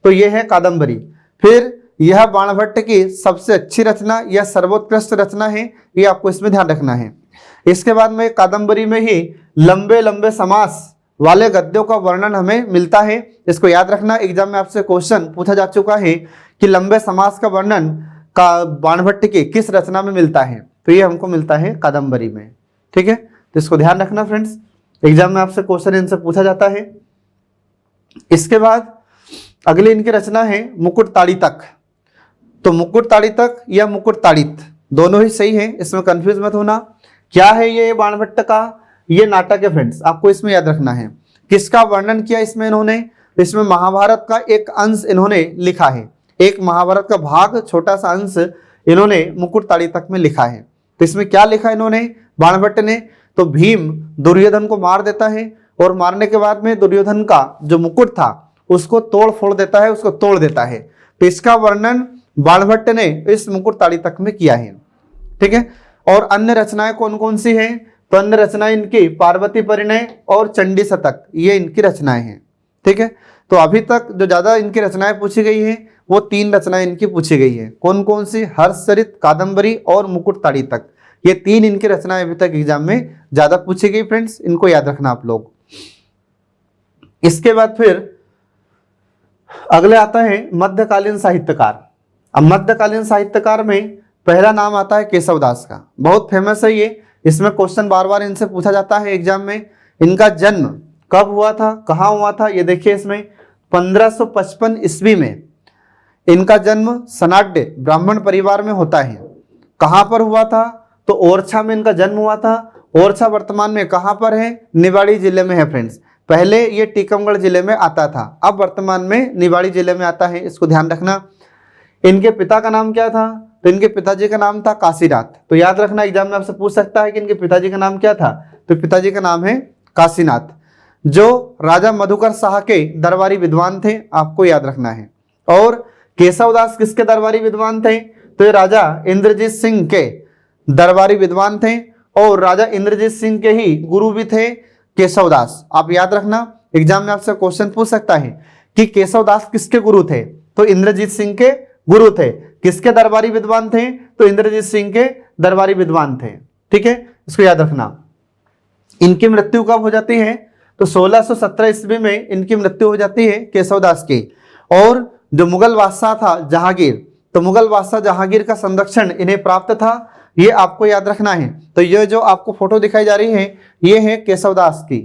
तो ये है कादंबरी। फिर यह बाणभट्ट की सबसे अच्छी रचना या सर्वोत्कृष्ट रचना है, ये आपको इसमें ध्यान रखना है। इसके बाद में कादंबरी में ही लंबे लंबे समास वाले गद्यों का वर्णन हमें मिलता है, इसको याद रखना। एग्जाम में आपसे क्वेश्चन पूछा जा चुका है कि लंबे समास का वर्णन का बाणभट्ट की किस रचना में मिलता है, तो ये हमको मिलता है कादंबरी में। ठीक है, तो इसको ध्यान रखना फ्रेंड्स, एग्जाम में आपसे क्वेश्चन इनसे पूछा जाता है। इसके बाद अगली इनकी रचना है मुकुट ताड़ितक। तो मुकुट ताड़ितक या मुकुट ताड़ित दोनों ही सही है, इसमें कंफ्यूज मत होना। क्या है ये बाणभट्ट का, ये नाटक है फ्रेंड्स, आपको इसमें याद रखना है। किसका वर्णन किया इसमें इन्होंने, इसमें महाभारत का एक अंश इन्होंने लिखा है, एक महाभारत का भाग छोटा सा अंश इन्होंने मुकुट ताड़ितक में लिखा है। तो इसमें क्या लिखा इन्होंने बाणभट्ट ने, तो भीम दुर्योधन को मार देता है और मारने के बाद में दुर्योधन का जो मुकुट था उसको तोड़ फोड़ देता है, उसको तोड़ देता है। तो इसका वर्णन बाणभट्ट ने इस मुकुट ताड़ितक में किया है। ठीक है, और अन्य रचनाएं कौन कौन सी हैं, तो अन्य रचनाएं इनकी पार्वती परिणय और चंडी शतक, ये इनकी रचनाएं हैं। ठीक है, तो अभी तक जो ज्यादा इनकी रचनाएं पूछी गई है वो तीन रचनाएं इनकी पूछी गई है। कौन कौन सी, हर्षचरित, कादंबरी और मुकुट ताड़ितक, ये तीन इनकी रचनाएं अभी तक एग्जाम में ज्यादा पूछी गई फ्रेंड्स, इनको याद रखना आप लोग। इसके बाद फिर अगले आता है मध्यकालीन साहित्यकार। अब मध्यकालीन साहित्यकार में पहला नाम आता है केशवदास का, बहुत फेमस है ये, इसमें क्वेश्चन बार बार इनसे पूछा जाता है एग्जाम में। इनका जन्म कब हुआ था, कहाँ हुआ था, ये देखिए इसमें 1555 ईस्वी में इनका जन्म सनाड्य ब्राह्मण परिवार में होता है। कहाँ पर हुआ था, तो ओरछा में इनका जन्म हुआ था। ओरछा वर्तमान में कहाँ पर है, निवाड़ी जिले में है फ्रेंड्स। पहले ये टीकमगढ़ जिले में आता था, अब वर्तमान में निवाड़ी जिले में आता है, इसको ध्यान रखना। इनके पिता का नाम क्या था, तो इनके पिताजी का नाम था काशीनाथ। तो याद रखना, एग्जाम में आपसे पूछ सकता है कि इनके पिताजी का नाम क्या था, तो पिताजी का नाम है काशीनाथ, जो राजा मधुकर शाह के दरबारी विद्वान थे, आपको याद रखना है। और केशवदास किसके दरबारी विद्वान थे, तो ये राजा इंद्रजीत सिंह के दरबारी विद्वान थे और राजा इंद्रजीत सिंह के ही गुरु भी थे केशवदास। आप याद रखना, एग्जाम में आपसे क्वेश्चन पूछ सकता है कि केशवदास किसके गुरु थे, तो इंद्रजीत सिंह के गुरु थे। किसके दरबारी विद्वान थे, तो इंद्रजीत सिंह के दरबारी विद्वान थे। ठीक है, इसको याद रखना। इनकी मृत्यु कब हो जाती है, तो 1617 ईस्वी में इनकी मृत्यु हो जाती है केशवदास की। और जो मुगल बादशाह था जहांगीर, तो मुगल बादशाह जहांगीर का संरक्षण इन्हें प्राप्त था, ये आपको याद रखना है। तो ये जो आपको फोटो दिखाई जा रही है ये है केशवदास की।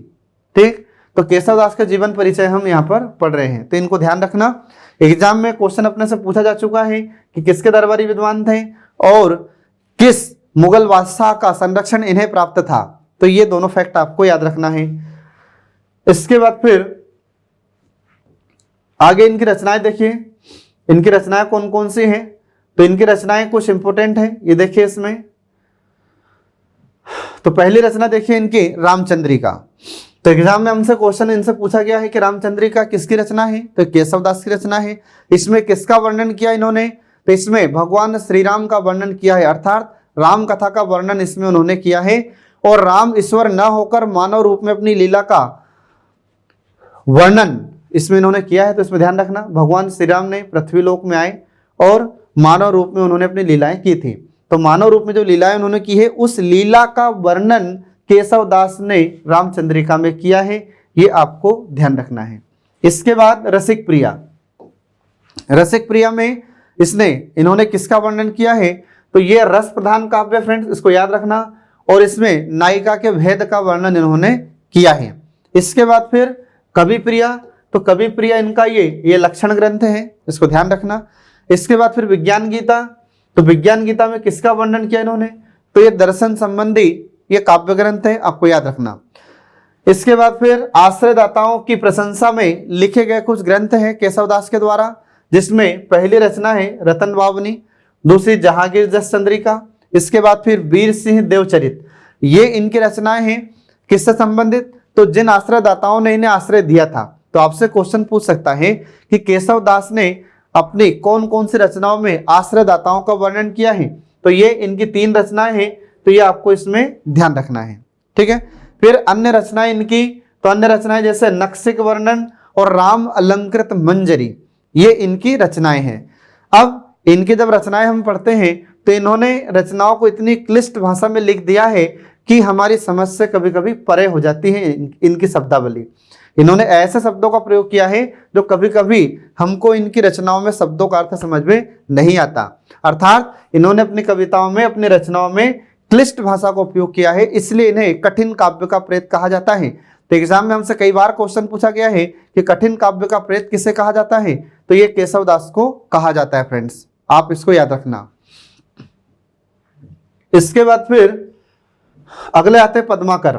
ठीक, तो केशवदास का जीवन परिचय हम यहाँ पर पढ़ रहे हैं, तो इनको ध्यान रखना। एग्जाम में क्वेश्चन अपने से पूछा जा चुका है कि किसके दरबारी विद्वान थे और किस मुगल बादशाह का संरक्षण इन्हें प्राप्त था, तो ये दोनों फैक्ट आपको याद रखना है। इसके बाद फिर आगे इनकी रचनाएं देखिए, इनकी रचनाएं कौन कौन सी हैं, तो इनकी रचनाएं कुछ इंपोर्टेंट है, ये देखिए इसमें। तो पहली रचना देखिए इनकी रामचंद्रिका। तो एग्जाम में हमसे क्वेश्चन इनसे पूछा गया है कि रामचंद्रिका किसकी रचना है, तो केशवदास की रचना है। इसमें किसका वर्णन किया इन्होंने, तो इसमें भगवान श्री राम का वर्णन किया है, अर्थात राम कथा का वर्णन इसमें उन्होंने किया है। और राम ईश्वर न होकर मानव रूप में अपनी लीला का वर्णन इसमें इन्होंने किया है। तो इसमें ध्यान रखना, भगवान श्री राम ने पृथ्वी लोक में आए और मानव रूप में उन्होंने अपनी लीलाएं की थी। तो मानव रूप में जो लीलाएं उन्होंने की है उस लीला का वर्णन केशवदास ने रामचंद्रिका में किया है, ये आपको ध्यान रखना है। इसके बाद रसिक प्रिया, रसिक प्रिया में इन्होंने किसका वर्णन किया है, तो ये रस प्रधान काव्य फ्रेंड्स, इसको याद रखना। और इसमें नायिका के भेद का वर्णन इन्होंने किया है। इसके बाद फिर कवि प्रिया, तो कवि प्रिया इनका ये लक्षण ग्रंथ है, इसको ध्यान रखना। इसके बाद फिर विज्ञान गीता, तो विज्ञान गीता में किसका वर्णन किया इन्होंने, तो ये दर्शन संबंधी ये काव्य ग्रंथ है, आपको याद रखना। इसके बाद फिर आश्रयदाताओं की प्रशंसा में लिखे गए कुछ ग्रंथ हैं केशवदास के द्वारा, जिसमें पहली रचना है रतन बावनी, दूसरी जहांगीर जस चंद्रिका, इसके बाद फिर वीर सिंह देवचरित। ये इनकी रचनाएं हैं किससे संबंधित, तो जिन आश्रयदाताओं ने इन्हें आश्रय दिया था। तो आपसे क्वेश्चन पूछ सकता है कि केशवदास ने अपनी कौन कौन सी रचनाओं में आश्रयदाताओं का वर्णन किया है, तो ये इनकी 3 रचनाएं हैं, तो ये आपको इसमें ध्यान रखना है, ठीक है। फिर अन्य रचनाएं इनकी, तो अन्य रचनाएं जैसे नक्सिक वर्णन और राम अलंकृत मंजरी, ये इनकी रचनाएं हैं। अब इनकी जब रचनाएं हम पढ़ते हैं तो इन्होंने रचनाओं को इतनी क्लिष्ट भाषा में लिख दिया है कि हमारी समझ से कभी कभी परे हो जाती है इनकी शब्दावली। इन्होंने ऐसे शब्दों का प्रयोग किया है जो कभी कभी हमको इनकी रचनाओं में शब्दों का अर्थ समझ में नहीं आता। अर्थात इन्होंने अपनी कविताओं में, अपनी रचनाओं में क्लिष्ट भाषा का उपयोग किया है, इसलिए इन्हें कठिन काव्य का प्रेत कहा जाता है। तो एग्जाम में हमसे कई बार क्वेश्चन पूछा गया है कि कठिन काव्य का प्रेत किसे कहा जाता है, तो ये केशवदास को कहा जाता है फ्रेंड्स, आप इसको याद रखना। इसके बाद फिर अगले आते हैं पद्माकर।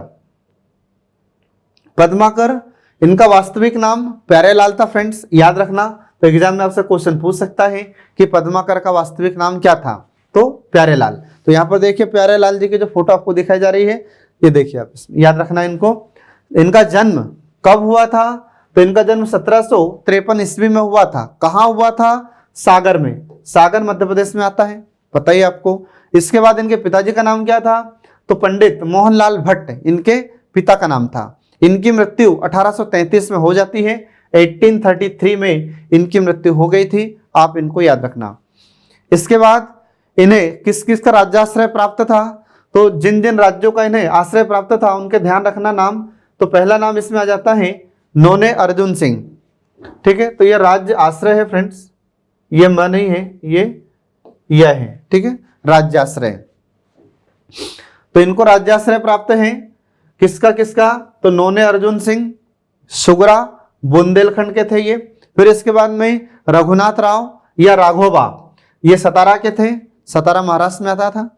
पद्माकर, इनका वास्तविक नाम प्यारेलाल था फ्रेंड्स, याद रखना। तो एग्जाम में आपसे क्वेश्चन पूछ सकता है कि पद्माकर का वास्तविक नाम क्या था, तो प्यारेलाल। तो यहाँ पर देखिए प्यारेलाल जी की जो फोटो आपको दिखाई जा रही है, ये देखिए आप, याद रखना इनको। इनका जन्म कब हुआ था, तो इनका जन्म 1753 ईस्वी में हुआ था। कहाँ हुआ था, सागर में। सागर मध्य प्रदेश में आता है, पता ही आपको। इसके बाद इनके पिताजी का नाम क्या था, तो पंडित मोहनलाल भट्ट इनके पिता का नाम था। इनकी मृत्यु 1833 में हो जाती है, 1833 में इनकी मृत्यु हो गई थी, आप इनको याद रखना। इसके बाद इन्हें किस किस का राज्याश्रय प्राप्त था, तो जिन जिन राज्यों का इन्हें आश्रय प्राप्त था उनके ध्यान रखना नाम। तो पहला नाम इसमें आ जाता है नोने अर्जुन सिंह, ठीक है। तो ये राज्य आश्रय है फ्रेंड्स, ये म नहीं है, यह है, ठीक है, राज्याश्रय। तो इनको राज्याश्रय प्राप्त है किसका किसका, तो नोने अर्जुन सिंह, सुगरा, बुंदेलखंड के थे ये। फिर इसके बाद में रघुनाथ राव या राघोबा, ये सतारा के थे, सतारा महाराष्ट्र में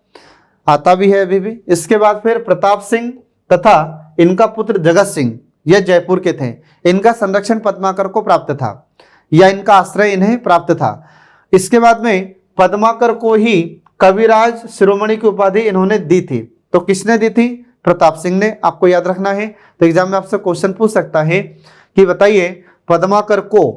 आता भी है अभी भी। इसके बाद फिर प्रताप सिंह तथा इनका पुत्र जगत सिंह, यह जयपुर के थे। इनका संरक्षण पद्माकर को प्राप्त था, या इनका आश्रय इन्हें प्राप्त था। इसके बाद में पद्माकर को ही कविराज शिरोमणि की उपाधि इन्होंने दी थी। तो किसने दी थी, प्रताप सिंह ने, आपको याद रखना है। तो एग्जाम में आपसे क्वेश्चन पूछ सकता है कि बताइए पद्माकर को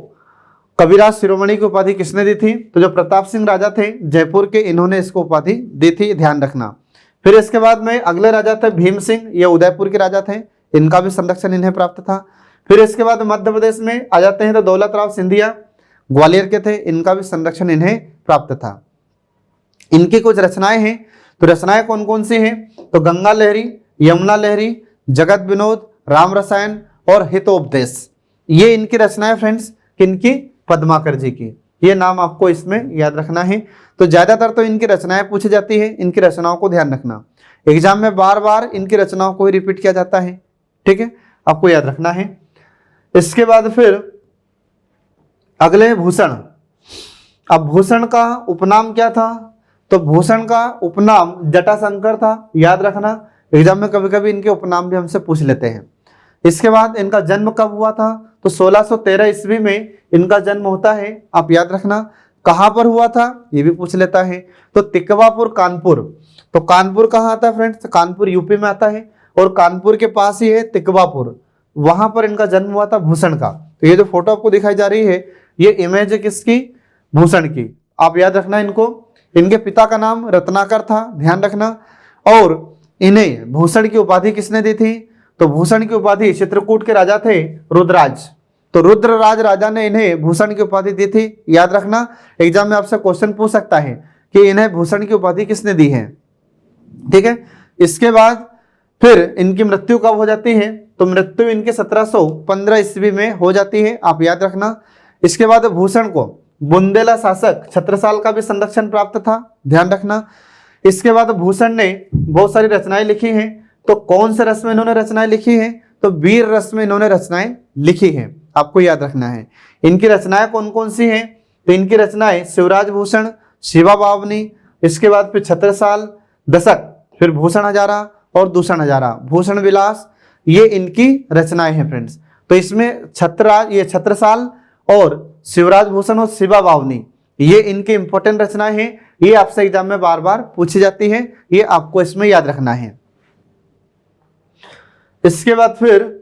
कविराज शिरोमणि की उपाधि किसने दी थी, तो जो प्रताप सिंह राजा थे जयपुर के, इन्होंने इसको उपाधि दी थी, ध्यान रखना। फिर इसके बाद में अगले राजा थे भीम सिंह, ये उदयपुर के राजा थे, इनका भी संरक्षण इन्हें प्राप्त था। फिर इसके बाद मध्य प्रदेश में आ जाते हैं तो दौलत राव सिंधिया, ग्वालियर के थे, इनका भी संरक्षण इन्हें प्राप्त था। इनकी कुछ रचनाएं हैं, तो रचनाएं कौन कौन सी हैं, तो गंगा लहरी, यमुना लहरी, जगत विनोद, राम रसायन और हितोपदेश, ये इनकी रचनाएं फ्रेंड्स, किनकी, पद्माकर जी की। ये नाम आपको इसमें याद रखना है। तो ज्यादातर तो इनकी रचनाएं पूछी जाती है, इनकी रचनाओं को ध्यान रखना। एग्जाम में बार बार इनकी रचनाओं को ही रिपीट किया जाता है, ठीक है, आपको याद रखना है। इसके बाद फिर अगले भूषण। अब भूषण का उपनाम क्या था, तो भूषण का उपनाम जटाशंकर था, याद रखना। एग्जाम में कभी कभी इनके उपनाम भी हमसे पूछ लेते हैं। इसके बाद इनका जन्म कब हुआ था, तो 1613 ईस्वी में इनका जन्म होता है, आप याद रखना। कहां पर हुआ था, ये भी पूछ लेता है। तो तिकवापुर कानपुर, तो कानपुर कहाँ आता है फ्रेंड्स, कानपुर यूपी में आता है, और कानपुर के पास ही है तिकवापुर, वहां पर इनका जन्म हुआ था भूषण का। तो ये जो फोटो आपको दिखाई जा रही है, ये इमेज है किसकी, भूषण की, आप याद रखना इनको। इनके पिता का नाम रत्नाकर था, ध्यान रखना। और इन्हें भूषण की उपाधि किसने दी थी, तो भूषण की उपाधि चित्रकूट के राजा थे रुद्रराज, तो रुद्रराज राजा ने इन्हें भूषण की उपाधि दी थी, याद रखना। एग्जाम में आपसे क्वेश्चन पूछ सकता है कि इन्हें भूषण की उपाधि किसने दी है, ठीक है। इसके बाद फिर इनकी मृत्यु कब हो जाती है, तो मृत्यु इनके 1715 ईस्वी में हो जाती है, आप याद रखना। इसके बाद भूषण को बुंदेला शासक छत्रसाल का भी संरक्षण प्राप्त था, ध्यान रखना। इसके बाद भूषण ने बहुत सारी रचनाएं लिखी हैं, तो कौन से रस में इन्होंने रचनाएं लिखी हैं, तो वीर रस में इन्होंने रचनाएं लिखी हैं, आपको याद रखना है। इनकी रचनाएं कौन कौन सी हैं, तो इनकी रचनाएं शिवराज भूषण, शिवा बावनी, इसके बाद फिर छत्रसाल, दशक, फिर भूषण हजारा और दूषण हजारा, भूषण विलास, ये इनकी रचनाएं हैं फ्रेंड्स। तो इसमें छत्रराज, ये छत्रसाल और शिवराज भूषण और शिवा बावनी, ये इनकी इंपॉर्टेंट रचनाएं हैं। ये आपसे एग्जाम में बार बार पूछी जाती है, ये आपको इसमें याद रखना है। इसके बाद फिर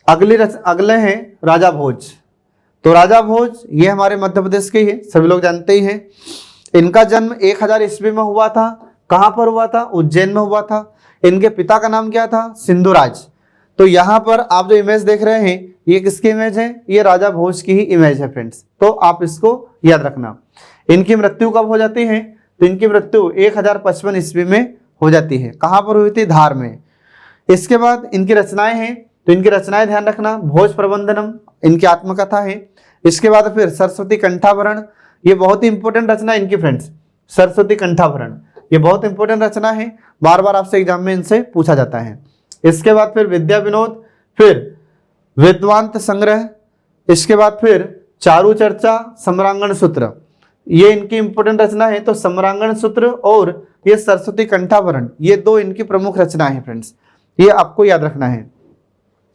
अगले हैं राजा भोज। तो राजा भोज ये हमारे मध्य प्रदेश के हैं, सभी लोग जानते ही हैं। इनका जन्म 1000 ईस्वी में हुआ था। कहां पर हुआ था? उज्जैन में हुआ था। इनके पिता का नाम क्या था? सिंधुराज। तो यहाँ पर आप जो इमेज देख रहे हैं, ये किसकी इमेज है? ये राजा भोज की ही इमेज है फ्रेंड्स। तो आप इसको याद रखना। इनकी मृत्यु कब हो जाती है? तो इनकी मृत्यु 1055 ईस्वी में हो जाती है। कहां पर हुई थी? धार में। इसके बाद इनकी रचनाएं हैं, तो इनकी रचनाएं ध्यान रखना। भोज प्रबंधनम इनकी आत्मकथा है। इसके बाद फिर सरस्वती कंठाभरण, ये बहुत ही इंपॉर्टेंट रचना है इनकी फ्रेंड्स। सरस्वती कंठाभरण ये बहुत इंपॉर्टेंट रचना है, बार बार आपसे एग्जाम में इनसे पूछा जाता है। इसके बाद फिर विद्या विनोद, फिर वेदांत संग्रह, इसके बाद फिर चारु चर्चा, सम्रांगण सूत्र, ये इनकी इंपॉर्टेंट रचना है। तो सम्रांगण सूत्र और ये सरस्वती कंठाभरण, ये दो इनकी प्रमुख रचनाएं हैं फ्रेंड्स, ये आपको याद रखना है।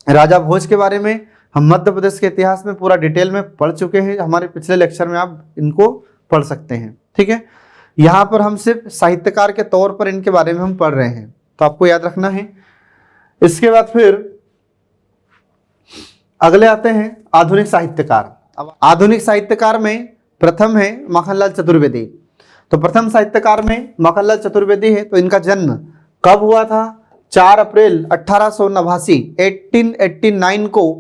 राजा भोज के बारे में हम मध्य प्रदेश के इतिहास में पूरा डिटेल में पढ़ चुके हैं, हमारे पिछले लेक्चर में आप इनको पढ़ सकते हैं। ठीक है, यहाँ पर हम सिर्फ साहित्यकार के तौर पर इनके बारे में हम पढ़ रहे हैं, तो आपको याद रखना है। इसके बाद फिर अगले आते हैं आधुनिक साहित्यकार। अब आधुनिक साहित्यकार में प्रथम है माखनलाल चतुर्वेदी। तो प्रथम साहित्यकार में माखनलाल चतुर्वेदी है। तो इनका जन्म कब हुआ था? 4 अप्रैल 1889 1889 को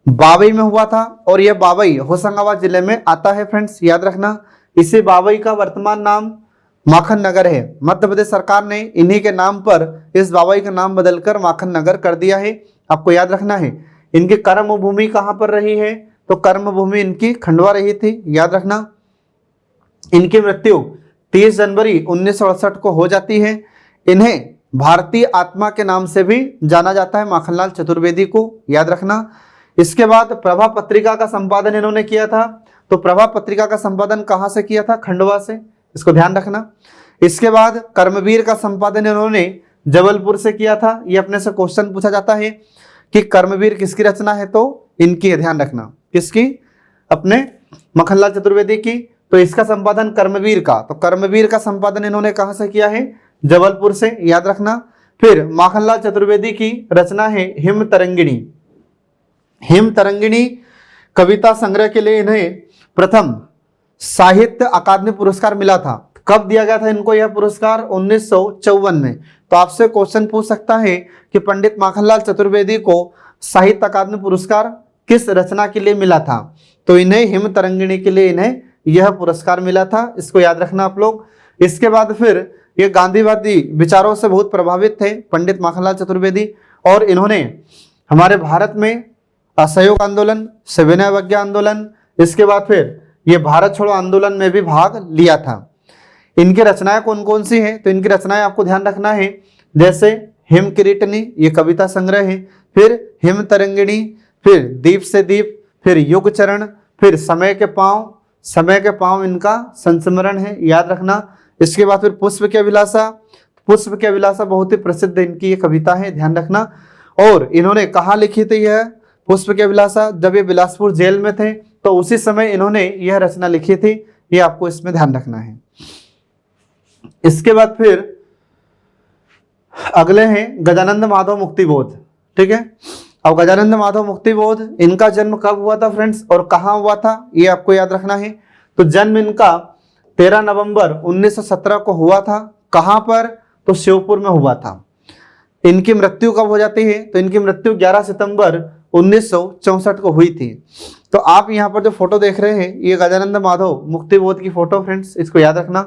बावई में हुआ था। और यह बावई होशंगाबाद जिले में आता है फ्रेंड्स, याद रखना। इसे बावई का वर्तमान नाम माखन नगर है। मध्य प्रदेश सरकार ने इन्हीं के नाम पर इस बावई का नाम बदलकर माखन नगर कर दिया है, आपको याद रखना है। इनकी कर्म भूमि कहां पर रही है? तो कर्म भूमि इनकी खंडवा रही थी, याद रखना। इनकी मृत्यु 30 जनवरी 1968 को हो जाती है। इन्हें भारतीय आत्मा के नाम से भी जाना जाता है, माखनलाल चतुर्वेदी को, याद रखना। इसके बाद प्रभा पत्रिका का संपादन इन्होंने किया था। तो प्रभा पत्रिका का संपादन कहां से किया था? खंडवा से, इसको ध्यान रखना। इसके बाद कर्मवीर का संपादन इन्होंने जबलपुर से किया था। ये अपने से क्वेश्चन पूछा जाता है कि कर्मवीर किसकी रचना है? तो इनकी है, ध्यान रखना। किसकी? अपने माखनलाल चतुर्वेदी की। तो इसका संपादन कर्मवीर का, तो कर्मवीर का संपादन इन्होंने कहां से किया है? जबलपुर से, याद रखना। फिर माखनलाल चतुर्वेदी की रचना है हिम तरंगिणी। हिम तरंगिणी कविता संग्रह के लिए इन्हें प्रथम साहित्य अकादमी पुरस्कार मिला था। कब दिया गया था इनको यह पुरस्कार? 1954 में। तो आपसे क्वेश्चन पूछ सकता है कि पंडित माखनलाल चतुर्वेदी को साहित्य अकादमी पुरस्कार किस रचना के लिए मिला था? तो इन्हें हिम तरंगिणी के लिए इन्हें यह पुरस्कार मिला था, इसको याद रखना आप लोग। इसके बाद फिर ये गांधीवादी विचारों से बहुत प्रभावित थे पंडित माखनलाल चतुर्वेदी, और इन्होंने हमारे भारत में असहयोग आंदोलन, सविनय अवज्ञा आंदोलन, इसके बाद फिर ये भारत छोड़ो आंदोलन में भी भाग लिया था। इनकी रचनाएं कौन कौन सी हैं? तो इनकी रचनाएं आपको ध्यान रखना है, जैसे हिम किरीटनी, ये कविता संग्रह है, फिर हिम तरंगिणी, फिर दीप से दीप, फिर युग चरण, फिर समय के पांव, समय के पांव इनका संस्मरण है, याद रखना। इसके बाद फिर पुष्प की अभिलाषा, पुष्प की अभिलाषा बहुत ही प्रसिद्ध इनकी ये कविता है, ध्यान रखना। और इन्होंने कहाँ लिखी थी यह पुष्प की अभिलाषा? जब ये बिलासपुर जेल में थे तो उसी समय इन्होंने यह रचना लिखी थी, ये आपको इसमें ध्यान रखना है। इसके बाद फिर अगले हैं गजानंद माधव मुक्तिबोध। ठीक है, अब गजानंद माधव मुक्तिबोध, इनका जन्म कब हुआ था फ्रेंड्स और कहाँ हुआ था, ये आपको याद रखना है। तो जन्म इनका 13 नवंबर 1917 को हुआ था। कहाँ पर? तो शिवपुर में हुआ था। इनकी मृत्यु कब हो जाती है? तो इनकी मृत्यु 11 सितंबर 1964 को हुई थी। तो आप यहाँ पर जो फोटो देख रहे हैं, ये गजानंद माधव मुक्तिबोध की फोटो फ्रेंड्स, इसको याद रखना।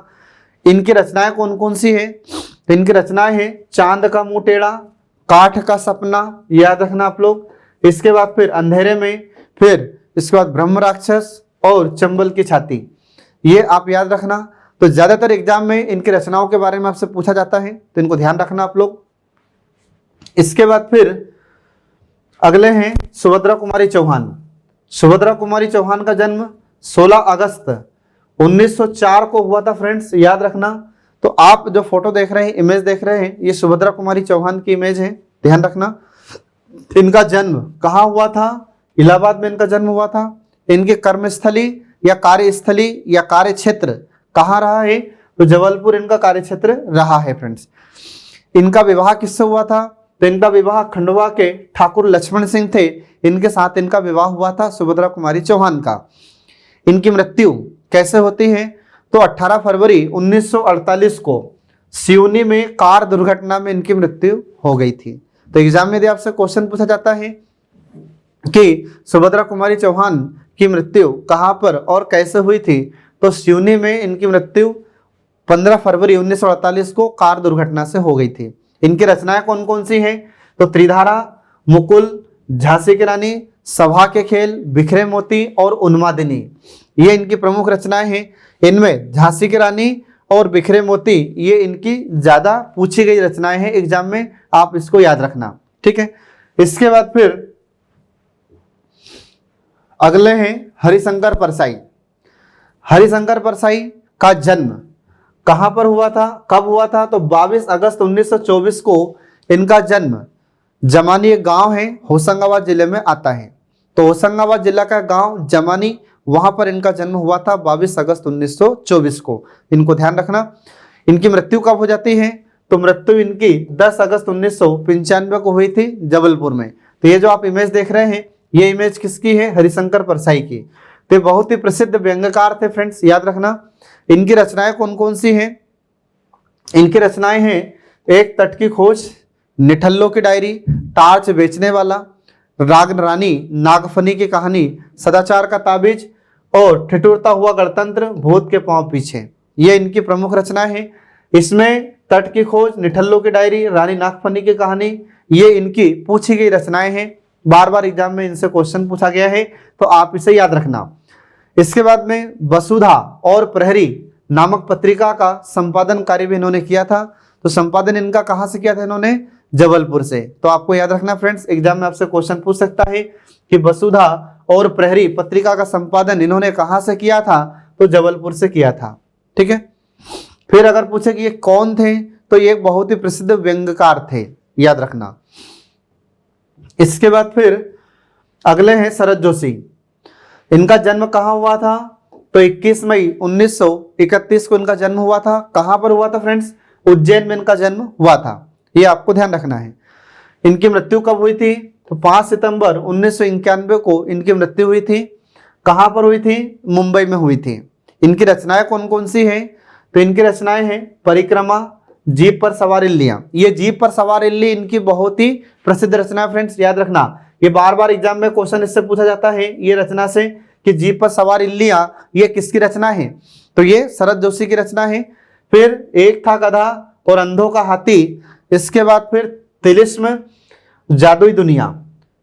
इनकी रचनाएं कौन कौन सी है? तो इनकी रचनाएं हैं चांद का मुंह टेढ़ा, काठ का सपना, याद रखना आप लोग। इसके बाद फिर अंधेरे में, फिर इसके बाद ब्रह्म राक्षस और चंबल की छाती, ये आप याद रखना। तो ज्यादातर एग्जाम में इनकी रचनाओं के बारे में आपसे पूछा जाता है, तो इनको ध्यान रखना आप लोग। इसके बाद फिर अगले हैं सुभद्रा कुमारी चौहान। सुभद्रा कुमारी चौहान का जन्म 16 अगस्त 1904 को हुआ था फ्रेंड्स, याद रखना। तो आप जो फोटो देख रहे हैं, इमेज देख रहे हैं, ये सुभद्रा कुमारी चौहान की इमेज है। ध्यान रखना, इनका जन्म कहाँ हुआ था? इलाहाबाद में इनका जन्म हुआ था। इनकी कर्मस्थली या कार्यस्थली या कार्य क्षेत्र कहाँ रहा है? तो जबलपुर इनका कार्य क्षेत्र रहा है फ्रेंड्स। इनका विवाह किससे हुआ था? तो इनका विवाह खंडवा के ठाकुर लक्ष्मण सिंह थे, इनके साथ इनका विवाह हुआ था सुभद्रा कुमारी चौहान का। इनकी मृत्यु कैसे होती है? तो 18 फरवरी 1948 को सिवनी में कार दुर्घटना में इनकी मृत्यु हो गई थी। तो एग्जाम में यदि आपसे क्वेश्चन पूछा जाता है कि सुभद्रा कुमारी चौहान की मृत्यु कहाँ पर और कैसे हुई थी, तो सिवनी में इनकी मृत्यु 15 फरवरी 1948 को कार दुर्घटना से हो गई थी। इनकी रचनाएं कौन कौन सी हैं? तो त्रिधारा, मुकुल, झांसी की रानी, सभा के खेल, बिखरे मोती और उन्मादिनी, ये इनकी प्रमुख रचनाएं हैं। इनमें झांसी की रानी और बिखरे मोती ये इनकी ज्यादा पूछी गई रचनाएं हैं एग्जाम में, आप इसको याद रखना, ठीक है। इसके बाद फिर अगले हैं हरिशंकर परसाई। हरिशंकर परसाई का जन्म कहां पर हुआ था, कब हुआ था? तो 22 अगस्त 1924 को इनका जन्म जमानी एक गांव है, होशंगाबाद जिले में आता है। तो होशंगाबाद जिला का गांव जमानी, वहां पर इनका जन्म हुआ था 22 अगस्त 1924 को। इनको ध्यान रखना। इनकी मृत्यु कब हो जाती है? तो मृत्यु इनकी 10 अगस्त 1995 को हुई थी जबलपुर में। तो ये जो आप इमेज देख रहे हैं, ये इमेज किसकी है? हरिशंकर परसाई की। तो बहुत ही प्रसिद्ध व्यंग्यकार थे फ्रेंड्स, याद रखना। इनकी रचनाएं कौन कौन सी हैं? इनकी रचनाएं हैं एक तट की खोज, निठल्लों की डायरी, टार्च बेचने वाला, राग रानी नागफनी की कहानी, सदाचार का ताबीज और ठिठुरता हुआ गणतंत्र, भूत के पांव पीछे, ये इनकी प्रमुख रचनाएं हैं। इसमें तट की खोज, निठल्लों की डायरी, रानी नागफनी की कहानी, ये इनकी पूछी गई रचनाएं हैं। बार बार एग्जाम में इनसे क्वेश्चन पूछा गया है, तो आप इसे याद रखना। इसके बाद में वसुधा और प्रहरी नामक पत्रिका का संपादन कार्य भी इन्होंने किया था। तो संपादन इनका कहां से किया था इन्होंने? जबलपुर से। तो आपको याद रखना फ्रेंड्स, एग्जाम में आपसे क्वेश्चन पूछ सकता है कि वसुधा और प्रहरी पत्रिका का संपादन इन्होंने कहां से किया था? तो जबलपुर से किया था, ठीक है। फिर अगर पूछे कि ये कौन थे, तो ये बहुत ही प्रसिद्ध व्यंग्यकार थे, याद रखना। इसके बाद फिर अगले हैं शरद जोशी। इनका जन्म कहां हुआ था? तो 21 मई 1931 को इनका जन्म हुआ था। कहां पर हुआ था फ्रेंड्स? उज्जैन में इनका जन्म हुआ था, ये आपको ध्यान रखना है। इनकी मृत्यु कब हुई थी? तो 5 सितंबर 1991 को इनकी मृत्यु हुई थी। कहां पर हुई थी? मुंबई में हुई थी। इनकी रचनाएं कौन कौन सी हैं? तो इनकी रचनाएं हैं परिक्रमा, जीप पर सवार इल्लियां। ये जीप पर सवार इल्ली इनकी बहुत ही प्रसिद्ध रचना फ्रेंड्स, याद रखना। ये बार बार एग्जाम में क्वेश्चन इससे पूछा जाता है ये रचना से कि जीप पर सवार इल्लियां ये किसकी रचना है? तो ये शरद जोशी की रचना है। फिर एक था गधा और अंधों का हाथी। इसके बाद फिर तिलिस्म, जादुई दुनिया।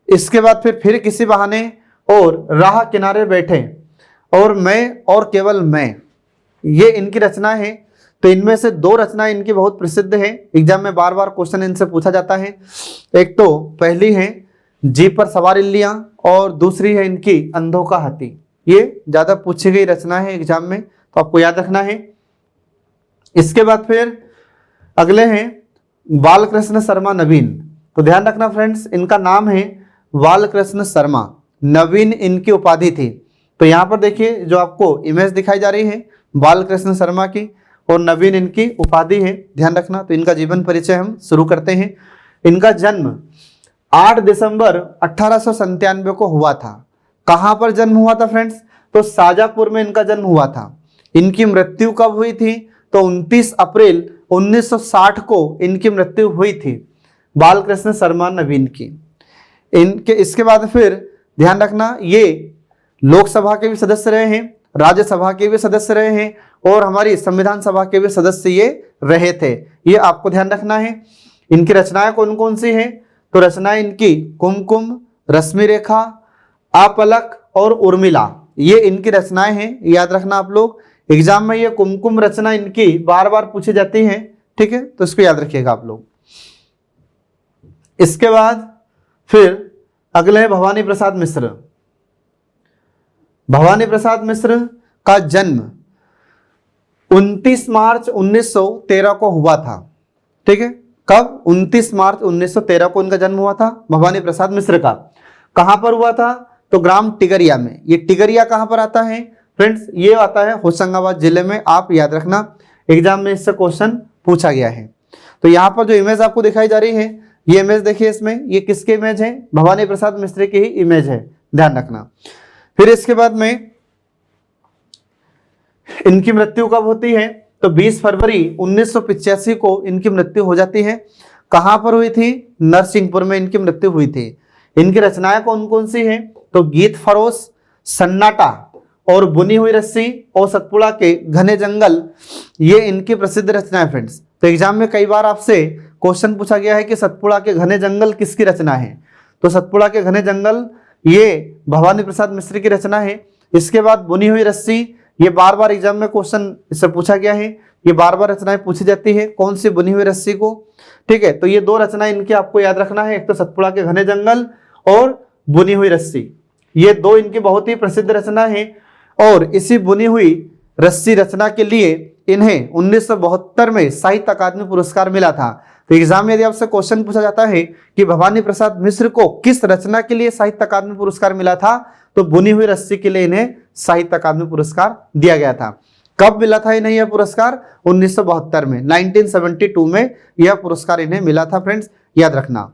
इसके बाद फिर किसी बहाने और राह किनारे बैठे और मैं और केवल मैं, ये इनकी रचना है। तो इनमें से 2 रचनाएं इनकी बहुत प्रसिद्ध है, एग्जाम में बार बार क्वेश्चन इनसे पूछा जाता है। एक तो पहली है जीप पर सवार इल्लियां और दूसरी है इनकी अंधों का हाथी। ये ज्यादा पूछी गई रचना है एग्जाम में, तो आपको याद रखना है। इसके बाद फिर अगले हैं बालकृष्ण शर्मा नवीन। तो ध्यान रखना फ्रेंड्स, इनका नाम है बालकृष्ण शर्मा, नवीन इनकी उपाधि थी। तो यहाँ पर देखिए जो आपको इमेज दिखाई जा रही है बालकृष्ण शर्मा की, और नवीन इनकी उपाधि है, ध्यान रखना। तो इनका जीवन परिचय हम शुरू करते हैं। इनका जन्म 8 दिसंबर 1897 को हुआ था। कहां पर जन्म हुआ था फ्रेंड्स? तो शाजापुर में इनका जन्म हुआ था। इनकी मृत्यु कब हुई थी? तो 29 अप्रैल 1960 को इनकी मृत्यु हुई थी, बालकृष्ण शर्मा नवीन की। इनके इसके बाद फिर ध्यान रखना, ये लोकसभा के भी सदस्य रहे हैं, राज्यसभा के भी सदस्य रहे हैं और हमारी संविधान सभा के भी सदस्य ये रहे थे, ये आपको ध्यान रखना है। इनकी रचनाएं कौन कौन सी हैं? तो रचनाएं इनकी कुमकुम, रश्मि रेखा, आपलक और उर्मिला, ये इनकी रचनाएं हैं, याद रखना आप लोग। एग्जाम में ये कुमकुम रचना इनकी बार बार पूछी जाती है, ठीक है, तो इसको याद रखिएगा आप लोग। इसके बाद फिर अगले है भवानी प्रसाद मिश्र। भवानी प्रसाद मिश्र का जन्म 29 मार्च 1913 को हुआ था। ठीक है, कब? 29 मार्च 1913 को इनका जन्म हुआ था, भवानी प्रसाद मिश्र का। कहां पर हुआ था? तो ग्राम टिगरिया में। ये टिगरिया कहां पर आता है फ्रेंड्स? ये आता है होशंगाबाद जिले में। आप याद रखना, एग्जाम में इससे क्वेश्चन पूछा गया है। तो यहाँ पर जो इमेज आपको दिखाई जा रही है, ये इमेज देखिए, इसमें ये किसकी इमेज है? भवानी प्रसाद मिश्र की ही इमेज है, ध्यान रखना। फिर इसके बाद में इनकी मृत्यु कब होती है? तो 20 फरवरी 1985 को इनकी मृत्यु हो जाती है। कहां पर हुई थी? नरसिंहपुर में इनकी मृत्यु हुई थी। इनकी रचनाएं कौन कौन सी हैं? तो गीत फरोश, सन्नाटा और बुनी हुई रस्सी और सतपुड़ा के घने जंगल, ये इनकी प्रसिद्ध रचनाएं फ्रेंड्स। तो एग्जाम में कई बार आपसे क्वेश्चन पूछा गया है कि सतपुड़ा के घने जंगल किसकी रचना है? तो सतपुड़ा के घने जंगल ये भवानी प्रसाद मिश्र की रचना है। इसके बाद बुनी हुई रस्सी, ये बार बार एग्जाम में क्वेश्चन इससे पूछा गया है, ये बार बार रचनाएं पूछी जाती है, कौन सी बुनी हुई रस्सी को। ठीक है, तो ये दो रचनाएं इनकी आपको याद रखना है, एक तो सतपुड़ा के घने जंगल और बुनी हुई रस्सी। ये दो इनकी बहुत ही प्रसिद्ध रचना है। और इसी बुनी हुई रस्सी रचना के लिए इन्हें 1972 में साहित्य अकादमी पुरस्कार मिला था। तो एग्जाम में यदि आपसे क्वेश्चन पूछा जाता है कि भवानी प्रसाद मिश्र को किस रचना के लिए साहित्य अकादमी पुरस्कार मिला था, तो बुनी हुई रस्सी के लिए इन्हें साहित्य अकादमी पुरस्कार दिया गया था। कब मिला था इन्हें यह पुरस्कार? 1972 में, 1972 में यह पुरस्कार इन्हें मिला था फ्रेंड्स, याद रखना।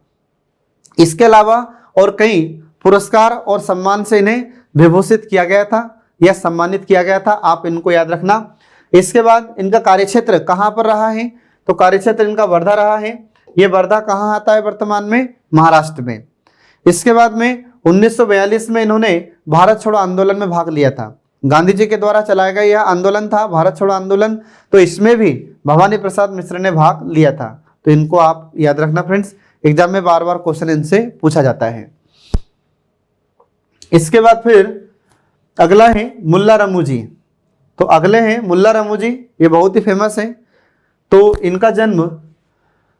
इसके अलावा और कई पुरस्कार और सम्मान से इन्हें विभूषित किया गया था या सम्मानित किया गया था, आप इनको याद रखना। इसके बाद इनका कार्यक्षेत्र कहां पर रहा है? तो कार्यक्षेत्र इनका वर्धा रहा है। ये वर्धा कहां आता है वर्तमान में? महाराष्ट्र में। इसके बाद में 1942 में इन्होंने भारत छोड़ो आंदोलन में भाग लिया था। गांधी जी के द्वारा चलाया गया यह आंदोलन था, भारत छोड़ो आंदोलन। तो इसमें भी भवानी प्रसाद मिश्र ने भाग लिया था। तो इनको आप याद रखना फ्रेंड्स, एग्जाम में बार बार क्वेश्चन इनसे पूछा जाता है। इसके बाद फिर अगला है मुल्ला रमूजी। तो अगले हैं मुल्ला रमूजी, ये बहुत ही फेमस है। तो इनका जन्म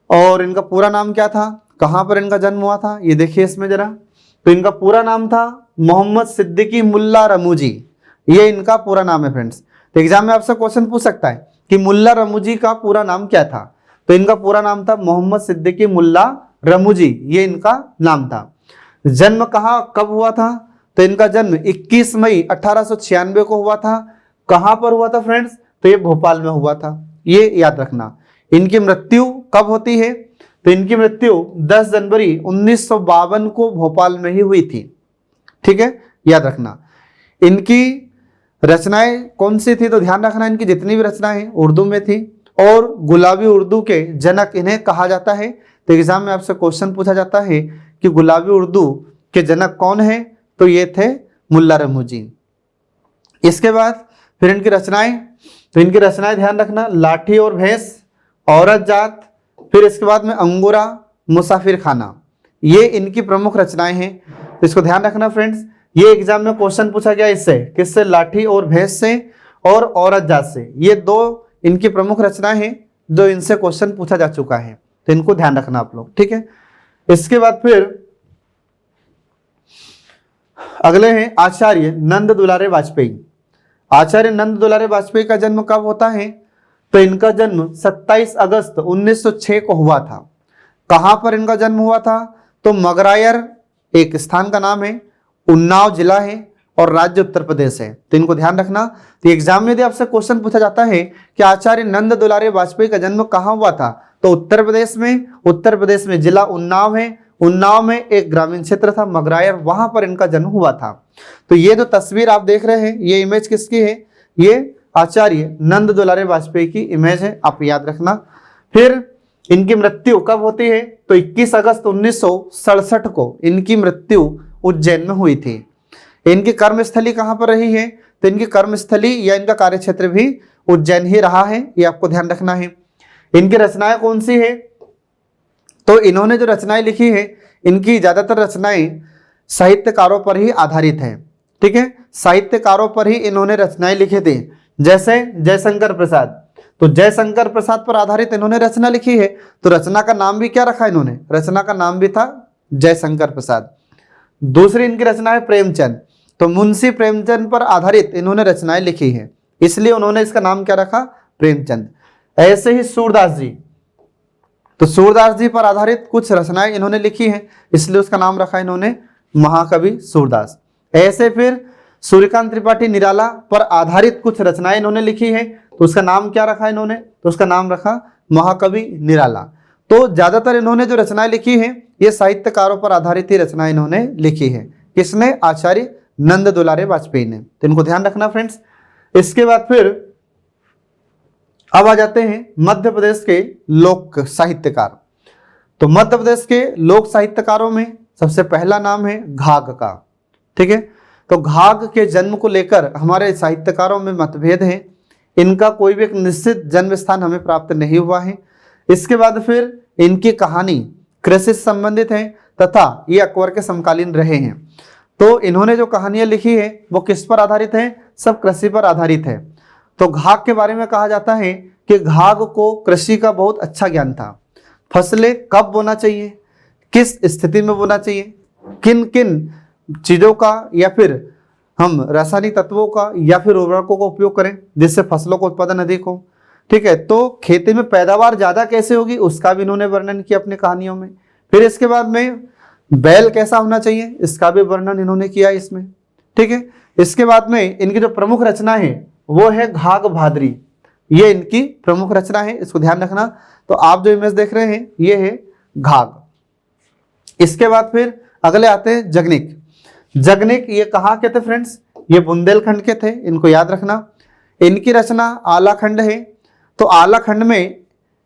और इनका पूरा नाम क्या था, कहां पर इनका जन्म हुआ था, ये देखिए इसमें जरा। तो इनका पूरा नाम था मोहम्मद सिद्दीकी मुल्ला रमूजी, ये इनका पूरा नाम है फ्रेंड्स। तो एग्जाम में आपसे क्वेश्चन पूछ सकता है कि मुल्ला रमूजी का पूरा नाम क्या था। तो इनका पूरा नाम था मोहम्मद सिद्दीकी मुल्ला रमूजी, ये इनका नाम था। जन्म कहाँ कब हुआ था? तो इनका जन्म 21 मई 1896 को हुआ था। कहां पर हुआ था फ्रेंड्स? तो ये भोपाल में हुआ था, ये याद रखना। इनकी मृत्यु कब होती है? तो इनकी मृत्यु 10 जनवरी 1952 को भोपाल में ही हुई थी। ठीक है, याद रखना। इनकी रचनाएं कौन सी थी? तो ध्यान रखना, इनकी जितनी भी रचनाएं उर्दू में थी और गुलाबी उर्दू के जनक इन्हें कहा जाता है। तो एग्जाम में आपसे क्वेश्चन पूछा जाता है कि गुलाबी उर्दू के जनक कौन है? तो ये थे मुल्ला रमूजी। इसके बाद फिर इनकी रचनाएं, तो इनकी रचनाएं ध्यान रखना, लाठी और भैंस, औरत जात, फिर इसके बाद में अंगूरा, मुसाफिर खाना, ये इनकी प्रमुख रचनाएं हैं। तो इसको ध्यान रखना फ्रेंड्स, ये एग्जाम में क्वेश्चन पूछा गया इससे, किससे? लाठी और भैंस से और औरत जात से। ये दो इनकी प्रमुख रचनाएं हैं जो इनसे क्वेश्चन पूछा जा चुका है, तो इनको ध्यान रखना आप लोग। ठीक है, इसके बाद फिर अगले हैं आचार्य नंद दुलारे वाजपेयी। आचार्य नंद दुलारे वाजपेयी का जन्म कब होता है? तो इनका जन्म 27 अगस्त 1906 को हुआ था। कहां पर इनका जन्म हुआ था? तो मगरायर एक स्थान का नाम है, उन्नाव जिला है और राज्य उत्तर प्रदेश है। तो इनको ध्यान रखना। तो एग्जाम में यदि आपसे क्वेश्चन पूछा जाता है कि आचार्य नंद दुलारे वाजपेयी का जन्म कहां हुआ था, तो उत्तर प्रदेश में। उत्तर प्रदेश में जिला उन्नाव है, उन्नाव में एक ग्रामीण क्षेत्र था मगरायर, वहां पर इनका जन्म हुआ था। तो ये जो तस्वीर आप देख रहे हैं, ये इमेज किसकी है? ये आचार्य नंद दुलारे वाजपेयी की इमेज है, आप याद रखना। फिर इनकी मृत्यु कब होती है? तो 21 अगस्त 1967 को इनकी मृत्यु उज्जैन में हुई थी। इनकी कर्मस्थली कहां पर रही है? तो इनकी कर्मस्थली या इनका कार्यक्षेत्र भी उज्जैन ही रहा है, ये आपको ध्यान रखना है। इनकी रचनाएं कौन सी है? तो इन्होंने जो रचनाएं लिखी है, इनकी ज्यादातर रचनाएं साहित्यकारों पर ही आधारित है। ठीक है, साहित्यकारों पर ही इन्होंने रचनाएं लिखी थी, जैसे जयशंकर प्रसाद। तो जयशंकर प्रसाद पर आधारित इन्होंने रचना लिखी है। तो रचना का नाम भी क्या रखा इन्होंने? रचना का नाम भी था जयशंकर प्रसाद। दूसरी इनकी रचना है प्रेमचंद। तो मुंशी प्रेमचंद पर आधारित इन्होंने रचनाएं लिखी है, इसलिए उन्होंने इसका नाम क्या रखा? प्रेमचंद। ऐसे ही सूरदास जी, तो सूरदास जी पर आधारित कुछ रचनाएं इन्होंने लिखी हैं, इसलिए उसका नाम रखा इन्होंने महाकवि सूरदास। ऐसे फिर सूर्यकांत त्रिपाठी निराला पर आधारित कुछ रचनाएं इन्होंने लिखी है, तो उसका नाम क्या रखा इन्होंने, तो उसका नाम रखा महाकवि निराला। तो ज्यादातर इन्होंने जो रचनाएं लिखी हैं ये साहित्यकारों पर आधारित ही रचनाएं इन्होंने लिखी है। किसने, आचार्य नंद दुलारे वाजपेयी ने, तो इनको ध्यान रखना फ्रेंड्स। इसके बाद फिर अब आ जाते हैं मध्य प्रदेश के लोक साहित्यकार। तो मध्य प्रदेश के लोक साहित्यकारों में सबसे पहला नाम है घाघ का। ठीक है, तो घाघ के जन्म को लेकर हमारे साहित्यकारों में मतभेद है, इनका कोई भी एक निश्चित जन्म स्थान हमें प्राप्त नहीं हुआ है। इसके बाद फिर इनकी कहानी कृषि से संबंधित है तथा ये अकबर के समकालीन रहे हैं। तो इन्होंने जो कहानियां लिखी है वो किस पर आधारित है, सब कृषि पर आधारित है। तो घाघ के बारे में कहा जाता है कि घाघ को कृषि का बहुत अच्छा ज्ञान था। फसलें कब बोना चाहिए, किस स्थिति में बोना चाहिए, किन किन चीज़ों का या फिर हम रासायनिक तत्वों का या फिर उर्वरकों का उपयोग करें जिससे फसलों का उत्पादन अधिक हो। ठीक है, तो खेती में पैदावार ज़्यादा कैसे होगी उसका भी इन्होंने वर्णन किया अपनी कहानियों में। फिर इसके बाद में बैल कैसा होना चाहिए इसका भी वर्णन इन्होंने किया इसमें। ठीक है, इसके बाद में इनकी जो प्रमुख रचना है वो है घाघ भादरी, ये इनकी प्रमुख रचना है, इसको ध्यान रखना। तो आप जो इमेज देख रहे हैं ये है घाघ। इसके बाद फिर अगले आते हैं जगनिक। जगनिक ये कहाँ के थे फ्रेंड्स, ये बुंदेलखंड के थे, इनको याद रखना। इनकी रचना आलाखंड है। तो आलाखंड में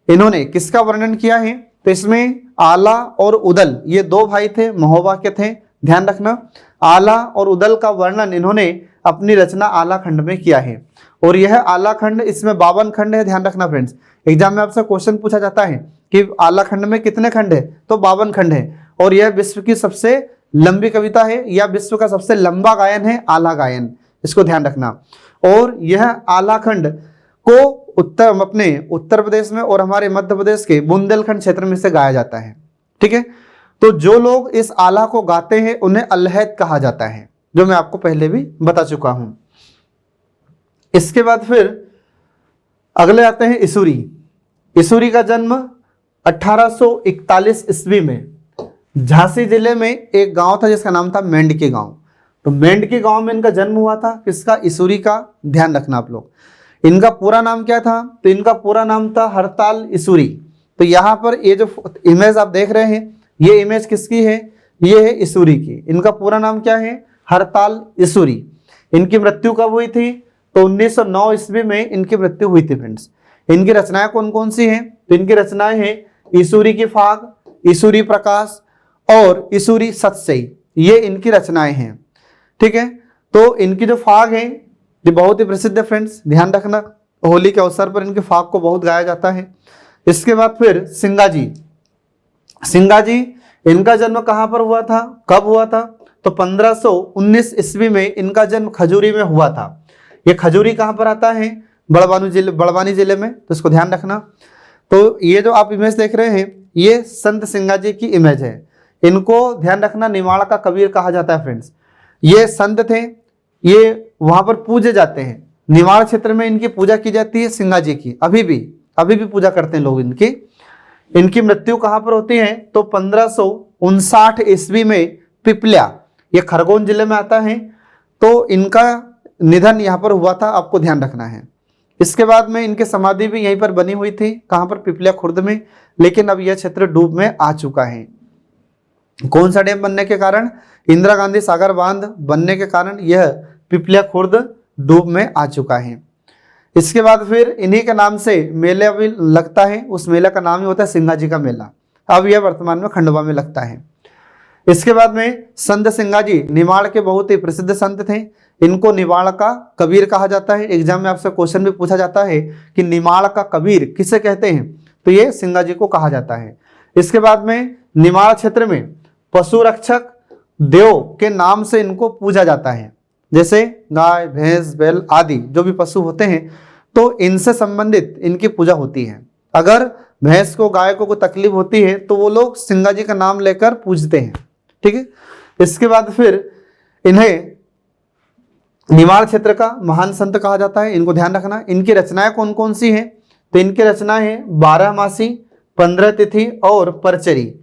इन्होंने किसका वर्णन किया है, तो इसमें आला और उदल ये दो भाई थे, महोबा के थे, ध्यान रखना। आला और उदल का वर्णन इन्होंने अपनी रचना आलाखंड में किया है। और यह आलाखंड, इसमें 52 खंड है, ध्यान रखना फ्रेंड्स। एग्जाम में आपसे क्वेश्चन पूछा जाता है कि आलाखंड में कितने खंड है, तो 52 खंड है। और यह विश्व की सबसे लंबी कविता है या विश्व का सबसे लंबा गायन है आला गायन, इसको ध्यान रखना। और यह आलाखंड को अपने उत्तर प्रदेश में और हमारे मध्य प्रदेश के बुंदेलखंड क्षेत्र में से गाया जाता है। ठीक है, तो जो लोग इस आला को गाते हैं उन्हें अलहद कहा जाता है, जो मैं आपको पहले भी बता चुका हूं। इसके बाद फिर अगले आते हैं इसूरी। इसूरी का जन्म 1841 ईस्वी में झांसी जिले में एक गांव था जिसका नाम था मेंढकी गांव। तो मेंढकी गांव में इनका जन्म हुआ था, किसका, इसूरी का। ध्यान रखना आप लोग। इनका पूरा नाम क्या था, तो इनका पूरा नाम था हरताल इसूरी। तो यहाँ पर ये जो इमेज आप देख रहे हैं ये इमेज किसकी है, ये है इसूरी की। इनका पूरा नाम क्या है, हरताल इसूरी। इनकी मृत्यु कब हुई थी, तो 1909 ईस्वी में इनकी मृत्यु हुई थी फ्रेंड्स। इनकी रचनाएं कौन कौन सी हैं, तो इनकी रचनाएं हैं इसूरी की फाग, इसूरी प्रकाश और इसूरी सतसई, ये इनकी रचनाएं हैं। ठीक है, तो इनकी जो फाग है ये बहुत ही प्रसिद्ध है फ्रेंड्स, ध्यान रखना। होली के अवसर पर इनके फाग को बहुत गाया जाता है। इसके बाद फिर सिंगाजी। सिंगाजी, इनका जन्म कहाँ पर हुआ था, कब हुआ था, तो 1519 ईस्वी में इनका जन्म खजूरी में हुआ था। ये खजूरी कहाँ पर आता है, बड़वानी जिले में, तो इसको ध्यान रखना। तो ये जो आप इमेज देख रहे हैं ये संत सिंगाजी की इमेज है। इनको ध्यान रखना निमाड़ का कबीर कहा जाता है फ्रेंड्स। ये संत थे, ये वहां पर पूजे जाते हैं। निमाड़ क्षेत्र में इनकी पूजा की जाती है सिंगाजी की, अभी भी पूजा करते हैं लोग इनकी। इनकी मृत्यु कहाँ पर होती है, तो 1559 ईस्वी में पिपल्या, ये खरगोन जिले में आता है। तो इनका निधन यहाँ पर हुआ था, आपको ध्यान रखना है। इसके बाद में इनकी समाधि भी यहीं पर बनी हुई थी, कहाँ पर, पिपल्या खुर्द में। लेकिन अब यह क्षेत्र डूब में आ चुका है। कौन सा डैम बनने के कारण, इंदिरा गांधी सागर बांध बनने के कारण यह पिपल्या खुर्द डूब में आ चुका है। इसके बाद फिर इन्हीं के नाम से मेला भी लगता है, उस मेला का नाम ही होता है सिंगाजी का मेला। अब यह वर्तमान में खंडवा में लगता है। इसके बाद में संत सिंगाजी निमाड़ के बहुत ही प्रसिद्ध संत थे। इनको निमाड़ का कबीर कहा जाता है। एग्जाम में आपसे क्वेश्चन भी पूछा जाता है कि निमाड़ का कबीर किसे कहते हैं, तो ये सिंगाजी को कहा जाता है। इसके बाद में निमाड़ क्षेत्र में पशु रक्षक देव के नाम से इनको पूजा जाता है। जैसे गाय, भैंस, बैल आदि जो भी पशु होते हैं तो इनसे संबंधित इनकी पूजा होती है। अगर भैंस को, गाय को कोई तकलीफ होती है तो वो लोग सिंगाजी का नाम लेकर पूजते हैं। ठीक है, इसके बाद फिर इन्हें निमाड़ क्षेत्र का महान संत कहा जाता है, इनको ध्यान रखना। इनकी रचनाएं कौन कौन सी हैं? तो इनकी रचनाएं हैं 12 मासी, 15 तिथि और परचरी।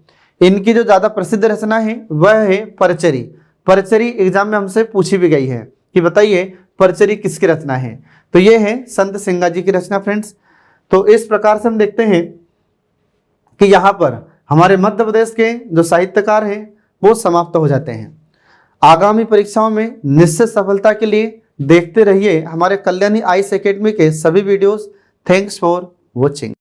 इनकी जो ज्यादा प्रसिद्ध रचना है वह है परचरी। परचरी एग्जाम में हमसे पूछी भी गई है कि बताइए परचरी किसकी रचना है? तो ये है संत सिंगा जी की रचना फ्रेंड्स। तो इस प्रकार से हम देखते हैं कि यहाँ पर हमारे मध्य प्रदेश के जो साहित्यकार हैं वो समाप्त हो जाते हैं। आगामी परीक्षाओं में निश्चित सफलता के लिए देखते रहिए हमारे कल्याणी आईएएस एकेडमी के सभी वीडियोस। Thanks for watching.